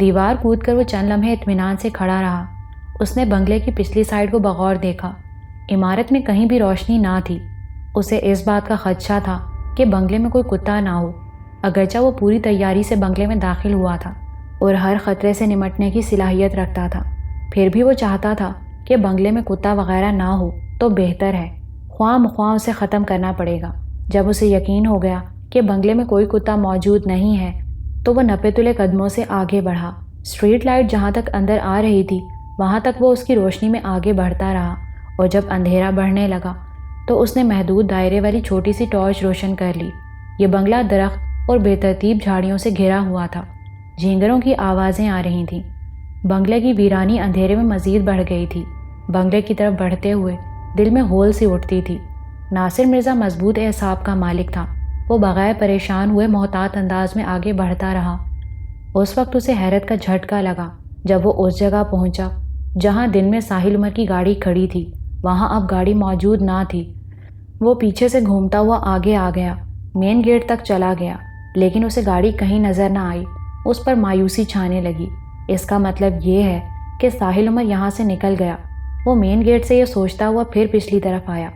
دیوار کود کر وہ چند لمحے اطمینان سے کھڑا رہا۔ اس نے بنگلے کی پچھلی سائیڈ کو بغور دیکھا۔ عمارت میں کہیں بھی روشنی نہ تھی۔ اسے اس بات کا خدشہ تھا کہ بنگلے میں کوئی کتا نہ ہو، اگرچہ وہ پوری تیاری سے بنگلے میں داخل ہوا تھا اور ہر خطرے سے نمٹنے کی صلاحیت رکھتا تھا، پھر بھی وہ چاہتا تھا کہ بنگلے میں کتا وغیرہ نہ ہو تو بہتر ہے۔ خواہ مخواہ اسے ختم کرنا پڑے گا۔ جب اسے یقین ہو گیا کہ بنگلے میں کوئی کتا موجود نہیں ہے تو وہ نپے تلے قدموں سے آگے بڑھا۔ اسٹریٹ لائٹ جہاں تک اندر آ رہی تھی وہاں تک وہ اس کی روشنی میں آگے بڑھتا رہا، اور جب اندھیرا بڑھنے لگا تو اس نے محدود دائرے والی چھوٹی سی ٹارچ روشن کر لی۔ یہ بنگلہ درخت اور بے ترتیب جھاڑیوں سے گھرا ہوا تھا۔ جھینگروں کی آوازیں آ رہی تھیں۔ بنگلے کی ویرانی اندھیرے میں مزید بڑھ گئی تھی۔ بنگلے کی طرف بڑھتے ہوئے دل میں ہول سی اٹھتی تھی۔ ناصر مرزا مضبوط اعصاب کا مالک تھا۔ وہ بغیر پریشان ہوئے محتاط انداز میں آگے بڑھتا رہا۔ اس وقت اسے حیرت کا جھٹکا لگا جب وہ اس جگہ پہنچا جہاں دن میں ساحل عمر کی گاڑی کھڑی تھی۔ وہاں اب گاڑی موجود نہ تھی۔ وہ پیچھے سے گھومتا ہوا آگے آ گیا، مین گیٹ تک چلا گیا، لیکن اسے گاڑی کہیں نظر نہ آئی۔ اس پر مایوسی چھانے لگی۔ اس کا مطلب یہ ہے کہ ساحل عمر یہاں سے نکل گیا۔ وہ مین گیٹ سے یہ سوچتا ہوا پھر پچھلی طرف آیا۔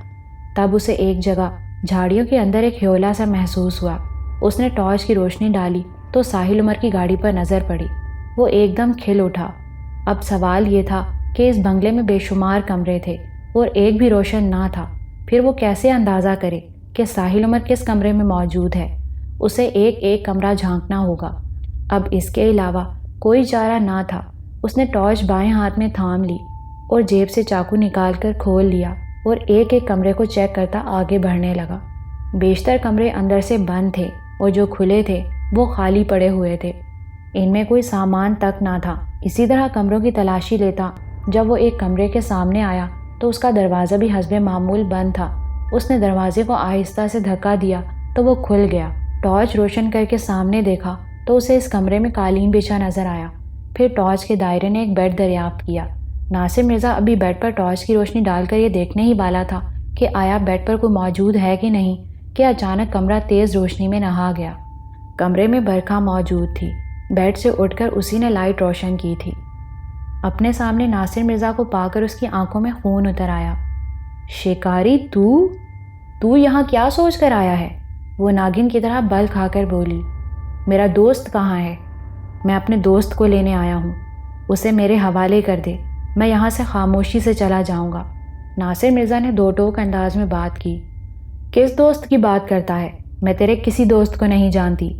تب اسے ایک جگہ جھاڑیوں کے اندر ایک ہیولا سا محسوس ہوا۔ اس نے ٹارچ کی روشنی ڈالی تو ساحل عمر کی گاڑی پر نظر پڑی۔ وہ ایک دم کھل اٹھا۔ اب سوال یہ تھا کہ اس بنگلے میں بے شمار کمرے تھے اور ایک بھی روشن نہ تھا۔ پھر وہ کیسے اندازہ کرے کہ ساحل عمر کس کمرے میں موجود ہے؟ اسے ایک ایک کمرہ جھانکنا ہوگا۔ اب اس کے علاوہ کوئی چارہ نہ تھا۔ اس نے ٹارچ بائیں ہاتھ میں تھام لی اور جیب سے چاقو نکال کر کھول لیا اور ایک ایک کمرے کو چیک کرتا آگے بڑھنے لگا۔ بیشتر کمرے اندر سے بند تھے اور جو کھلے تھے وہ خالی پڑے ہوئے تھے۔ ان میں کوئی سامان تک نہ تھا۔ اسی طرح کمروں کی تلاشی لیتا جب وہ ایک کمرے کے سامنے آیا تو اس کا دروازہ بھی حسب معمول بند تھا۔ اس نے دروازے کو آہستہ سے دھکا دیا تو وہ کھل گیا۔ ٹارچ روشن کر کے سامنے دیکھا تو اسے اس کمرے میں قالین بچھا نظر آیا۔ پھر ٹارچ کے دائرے نے ایک بیڈ دریافت کیا۔ ناصر مرزا ابھی بیڈ پر ٹارچ کی روشنی ڈال کر یہ دیکھنے ہی والا تھا کہ آیا بیڈ پر کوئی موجود ہے کہ نہیں کہ اچانک کمرہ تیز روشنی میں نہا گیا۔ کمرے میں برکھا موجود تھی۔ بیڈ سے اٹھ کر اسی نے لائٹ روشن کی تھی۔ اپنے سامنے ناصر مرزا کو پا کر اس کی آنکھوں میں خون اتر آیا۔ شکاری تو یہاں کیا سوچ کر آیا ہے؟ وہ ناگن کی طرح بل کھا کر بولی۔ میرا دوست کہاں ہے؟ میں اپنے دوست کو لینے آیا ہوں۔ اسے میرے حوالے کر دے، میں یہاں سے خاموشی سے چلا جاؤں گا۔ ناصر مرزا نے دو ٹوک انداز میں بات کی۔ کس دوست کی بات کرتا ہے؟ میں تیرے کسی دوست کو نہیں جانتی۔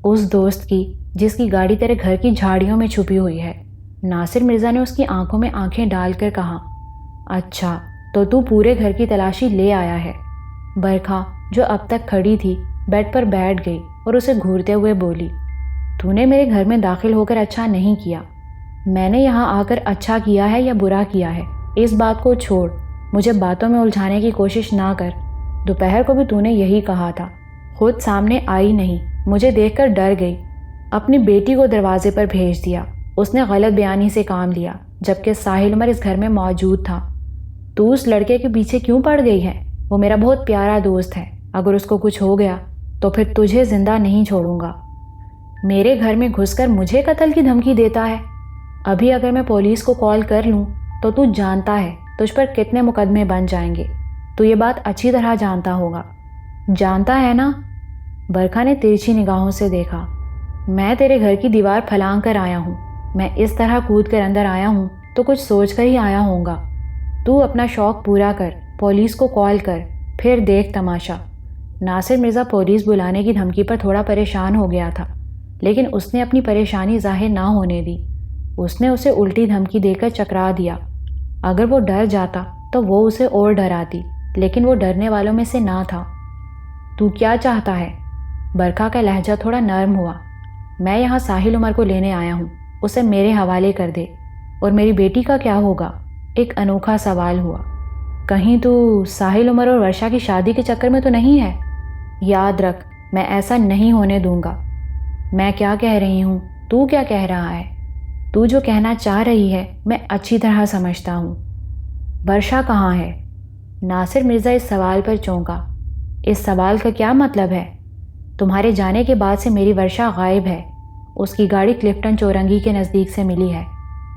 اس دوست کی جس کی گاڑی تیرے گھر کی جھاڑیوں میں چھپی ہوئی ہے۔ ناصر مرزا نے اس کی آنکھوں میں آنکھیں ڈال کر کہا۔ اچھا تو پورے گھر کی تلاشی لے آیا ہے؟ برکھا جو اب تک کھڑی تھی بیڈ پر بیٹھ گئی اور اسے گھورتے ہوئے بولی۔ تو نے میرے گھر میں داخل ہو کر اچھا نہیں کیا۔ میں نے یہاں آ کر اچھا کیا ہے یا برا کیا ہے اس بات کو چھوڑ، مجھے باتوں میں الجھانے کی کوشش نہ کر۔ دوپہر کو بھی تو نے یہی کہا تھا۔ خود سامنے آئی نہیں، مجھے دیکھ کر ڈر گئی، اپنی بیٹی کو دروازے پر بھیج دیا۔ اس نے غلط بیانی سے کام لیا جبکہ ساحل عمر اس گھر میں موجود تھا۔ تو اس لڑکے کے پیچھے کیوں پڑ گئی ہے؟ وہ میرا بہت پیارا دوست ہے، اگر اس کو کچھ ہو گیا تو پھر تجھے زندہ نہیں چھوڑوں گا۔ میرے گھر میں گھس کر مجھے قتل کی دھمکی دیتا ہے۔ ابھی اگر میں پولیس کو کال کر لوں تو جانتا ہے تجھ پر کتنے مقدمے بن جائیں گے۔ تو یہ بات اچھی طرح جانتا ہوگا۔ جانتا ہے نا؟ برکھا نے ترچھی نگاہوں سے دیکھا۔ میں تیرے گھر کی دیوار پھلانگ کر آیا ہوں۔ میں اس طرح کود کر اندر آیا ہوں تو کچھ سوچ کر ہی آیا ہوں گا۔ تو اپنا شوق پورا کر، پولیس کو کال کر، پھر دیکھ تماشا۔ ناصر مرزا پولیس بلانے کی دھمکی پر تھوڑا پریشان ہو گیا تھا، لیکن اس نے اپنی پریشانی ظاہر نہ ہونے دی۔ اس نے اسے الٹی دھمکی دے کر چکرا دیا۔ اگر وہ ڈر جاتا تو وہ اسے اور ڈراتی، لیکن وہ ڈرنے والوں میں سے نہ تھا۔ تو کیا چاہتا ہے؟ برکھا کا لہجہ تھوڑا نرم ہوا۔ میں یہاں ساحل عمر کو لینے آیا ہوں، اسے میرے حوالے کر دے۔ اور میری بیٹی کا کیا ہوگا؟ ایک انوکھا سوال ہوا۔ کہیں تو ساحل عمر اور ورشا کی شادی کے چکر میں تو نہیں ہے؟ یاد رکھ، میں ایسا نہیں ہونے دوں گا۔ میں کیا کہہ رہی ہوں، تو کیا کہہ رہا ہے؟ تو جو کہنا چاہ رہی ہے میں اچھی طرح سمجھتا ہوں۔ ورشا کہاں ہے؟ ناصر مرزا اس سوال پر چونکا۔ اس سوال کا کیا مطلب ہے؟ تمہارے جانے کے بعد سے میری ورشا غائب ہے۔ اس کی گاڑی کلفٹن چورنگی کے نزدیک سے ملی ہے۔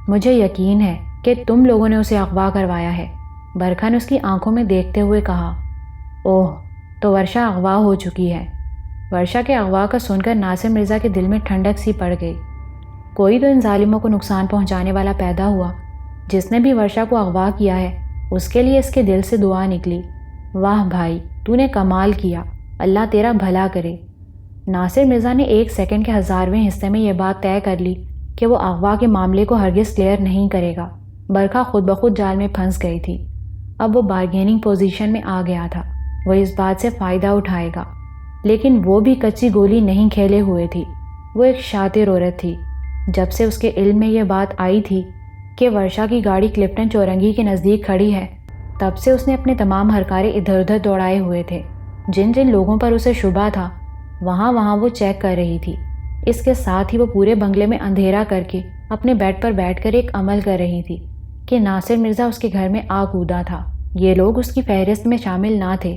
مجھے یقین ہے کہ تم لوگوں نے اسے اغوا کروایا ہے، برکھا نے اس کی آنکھوں میں دیکھتے ہوئے کہا۔ اوہ، تو ورشا اغوا ہو چکی ہے۔ ورشا کے اغوا کا سن کر ناصر مرزا کے دل میں ٹھنڈک سی پڑ گئی۔ کوئی تو ان ظالموں کو نقصان پہنچانے والا پیدا ہوا۔ جس نے بھی ورشا کو اغوا کیا ہے اس کے لیے اس کے دل سے دعا نکلی۔ واہ بھائی، تو نے کمال کیا، اللہ تیرا بھلا کرے۔ ناصر مرزا نے 1 سیکنڈ کے 1000ویں حصے میں یہ بات طے کر لی کہ وہ اغوا کے معاملے کو ہرگز کلیئر نہیں کرے گا۔ برکھا خود بخود جال میں پھنس گئی تھی۔ اب وہ بارگیننگ پوزیشن میں آ گیا تھا، وہ اس بات سے فائدہ اٹھائے گا۔ لیکن وہ بھی کچی گولی نہیں کھیلے ہوئے تھی۔ وہ ایک شاطر عورت تھی۔ جب سے اس کے علم میں یہ بات آئی تھی کہ ورشا کی گاڑی کلفٹن چورنگی کے نزدیک کھڑی ہے، تب سے اس نے اپنے تمام ہرکارے ادھر ادھر دوڑائے ہوئے تھے۔ جن جن لوگوں پر اسے شبہ تھا وہاں وہ چیک کر رہی تھی۔ اس کے ساتھ ہی وہ پورے بنگلے میں اندھیرا کر کے اپنے بیڈ پر بیٹھ کر ایک عمل کر رہی تھی کہ ناصر مرزا اس کے گھر میں آ کودا تھا۔ یہ لوگ اس کی فہرست میں شامل نہ تھے۔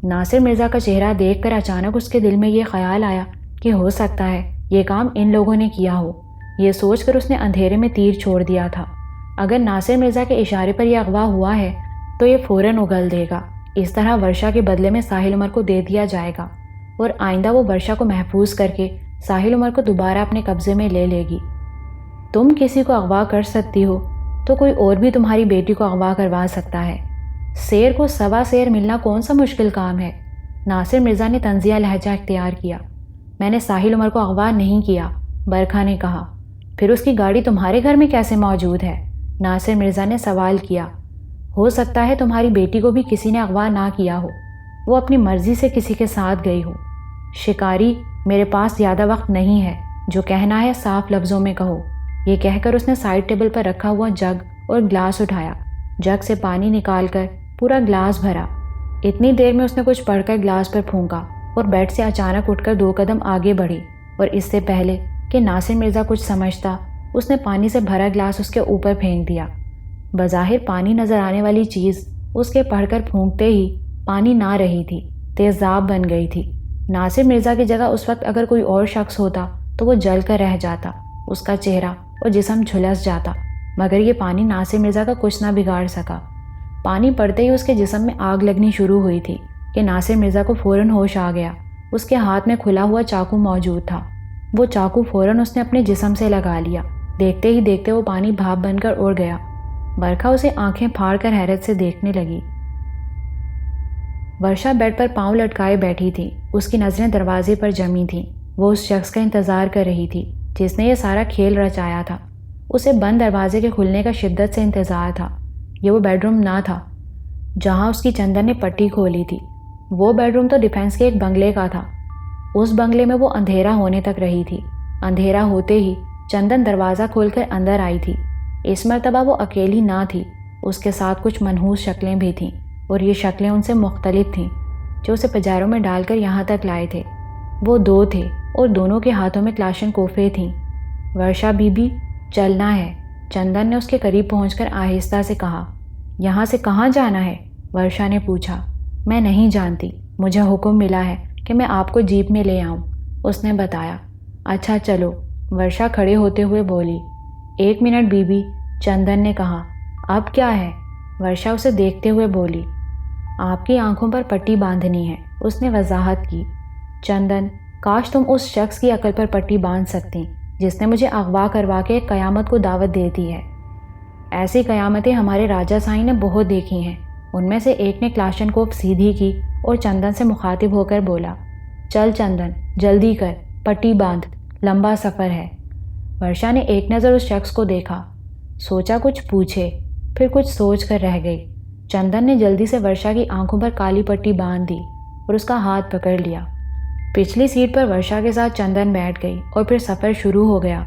ناصر مرزا کا چہرہ دیکھ کر اچانک اس کے دل میں یہ خیال آیا کہ ہو سکتا ہے یہ کام ان لوگوں نے کیا ہو۔ یہ سوچ کر اس نے اندھیرے میں تیر چھوڑ دیا تھا۔ اگر ناصر مرزا کے اشارے پر یہ اغوا ہوا ہے تو یہ فوراً اگل دے گا۔ اس طرح ورشا کے بدلے میں ساحل عمر کو دے دیا جائے گا اور آئندہ وہ ورشا کو محفوظ کر کے ساحل عمر کو دوبارہ اپنے قبضے میں لے لے گی۔ تم کسی کو اغوا کر سکتی ہو تو کوئی اور بھی تمہاری بیٹی کو اغوا کروا سکتا ہے۔ شیر کو سوا شیر ملنا کون سا مشکل کام ہے؟ ناصر مرزا نے طنزیہ لہجہ اختیار کیا۔ میں نے ساحل عمر کو اغوا نہیں کیا، برکھا نے کہا۔ پھر اس کی گاڑی تمہارے گھر میں کیسے موجود ہے؟ ناصر مرزا نے سوال کیا۔ ہو سکتا ہے تمہاری بیٹی کو بھی کسی نے اغوا نہ کیا ہو، وہ اپنی مرضی سے کسی کے ساتھ گئی ہو۔ شکاری، میرے پاس زیادہ وقت نہیں ہے، جو کہنا ہے صاف لفظوں میں کہو۔ یہ کہہ کر اس نے سائڈ ٹیبل پر رکھا ہوا جگ اور گلاس اٹھایا، جگ سے پانی نکال کر پورا گلاس بھرا۔ اتنی دیر میں اس نے کچھ پڑھ کر گلاس پر پھونکا اور بیڈ سے اچانک اٹھ کر 2 قدم آگے بڑھی، اور اس سے پہلے کہ ناصر مرزا کچھ سمجھتا اس نے پانی سے بھرا گلاس اس کے اوپر پھینک دیا۔ بظاہر پانی نظر آنے والی چیز اس کے پڑھ کر پھونکتے ہی پانی نہ رہی تھی، تیزاب بن گئی تھی۔ ناصر مرزا کی جگہ اس وقت اگر کوئی اور شخص ہوتا تو وہ جل کر رہ جاتا، اس کا چہرہ اور جسم جھلس جاتا، مگر یہ پانی ناصر مرزا کا کچھ نہ بگاڑ سکا۔ پانی پڑتے ہی اس کے جسم میں آگ لگنی شروع ہوئی تھی کہ ناصر مرزا کو فوراً ہوش آ گیا۔ اس کے ہاتھ میں کھلا ہوا چاقو موجود تھا۔ وہ چاقو فوراً اس نے اپنے جسم سے لگا لیا۔ دیکھتے ہی دیکھتے وہ پانی بھاپ بن کر اڑ گیا۔ برکھا اسے آنکھیں پھاڑ کر حیرت سے دیکھنے لگی۔ ورشا بیڈ پر پاؤں لٹکائے بیٹھی تھی، اس کی نظریں دروازے پر جمی تھیں۔ وہ اس شخص کا انتظار کر رہی تھی جس نے یہ سارا کھیل رچایا تھا۔ اسے بند دروازے کے کھلنے کا شدت سے انتظار تھا۔ یہ وہ بیڈ روم نہ تھا جہاں اس کی چندن نے پٹی کھولی تھی۔ وہ بیڈ روم تو ڈیفینس کے ایک بنگلے کا تھا۔ اس بنگلے میں وہ اندھیرا ہونے تک رہی تھی۔ اندھیرا ہوتے ہی چندن دروازہ کھول کر اندر آئی تھی۔ اس مرتبہ وہ اکیلی نہ تھی، اس کے ساتھ کچھ منحوس شکلیں بھی تھیں، اور یہ شکلیں ان سے مختلف تھیں جو اسے پجاروں میں ڈال کر یہاں تک لائے تھے۔ وہ 2 تھے اور دونوں کے ہاتھوں میں کلاشن کوفیں تھیں۔ ورشا بی بی، چلنا ہے، چندن نے اس کے قریب پہنچ کر آہستہ سے کہا۔ یہاں سے کہاں جانا ہے؟ ورشا نے پوچھا۔ میں نہیں جانتی، مجھے حکم ملا ہے کہ میں آپ کو جیپ میں لے آؤں، اس نے بتایا۔ اچھا چلو، ورشا کھڑے ہوتے ہوئے بولی۔ 1 منٹ بی بی، چندن نے کہا۔ اب کیا ہے؟ ورشا اسے دیکھتے ہوئے بولی۔ آپ کی آنکھوں پر پٹی باندھنی ہے، اس نے وضاحت کی۔ چندن، کاش تم اس شخص کی عقل پر پٹی باندھ سکتی جس نے مجھے اغوا کروا کے ایک قیامت کو دعوت دے دی ہے۔ ایسی قیامتیں ہمارے راجہ سائیں نے بہت دیکھی ہیں۔ ان میں سے ایک نے کلاشن کوف سیدھی کی اور چندن سے مخاطب ہو کر بولا، چل چندن، جلدی کر، پٹی باندھ، لمبا سفر ہے۔ ورشا نے ایک نظر اس شخص کو دیکھا، سوچا کچھ پوچھے، پھر کچھ سوچ کر رہ گئی۔ چندن نے جلدی سے ورشا کی آنکھوں پر کالی پٹی باندھ دی اور اس کا ہاتھ پکڑ لیا۔ پچھلی سیٹ پر ورشا کے ساتھ چندن بیٹھ گئی اور پھر سفر شروع ہو گیا۔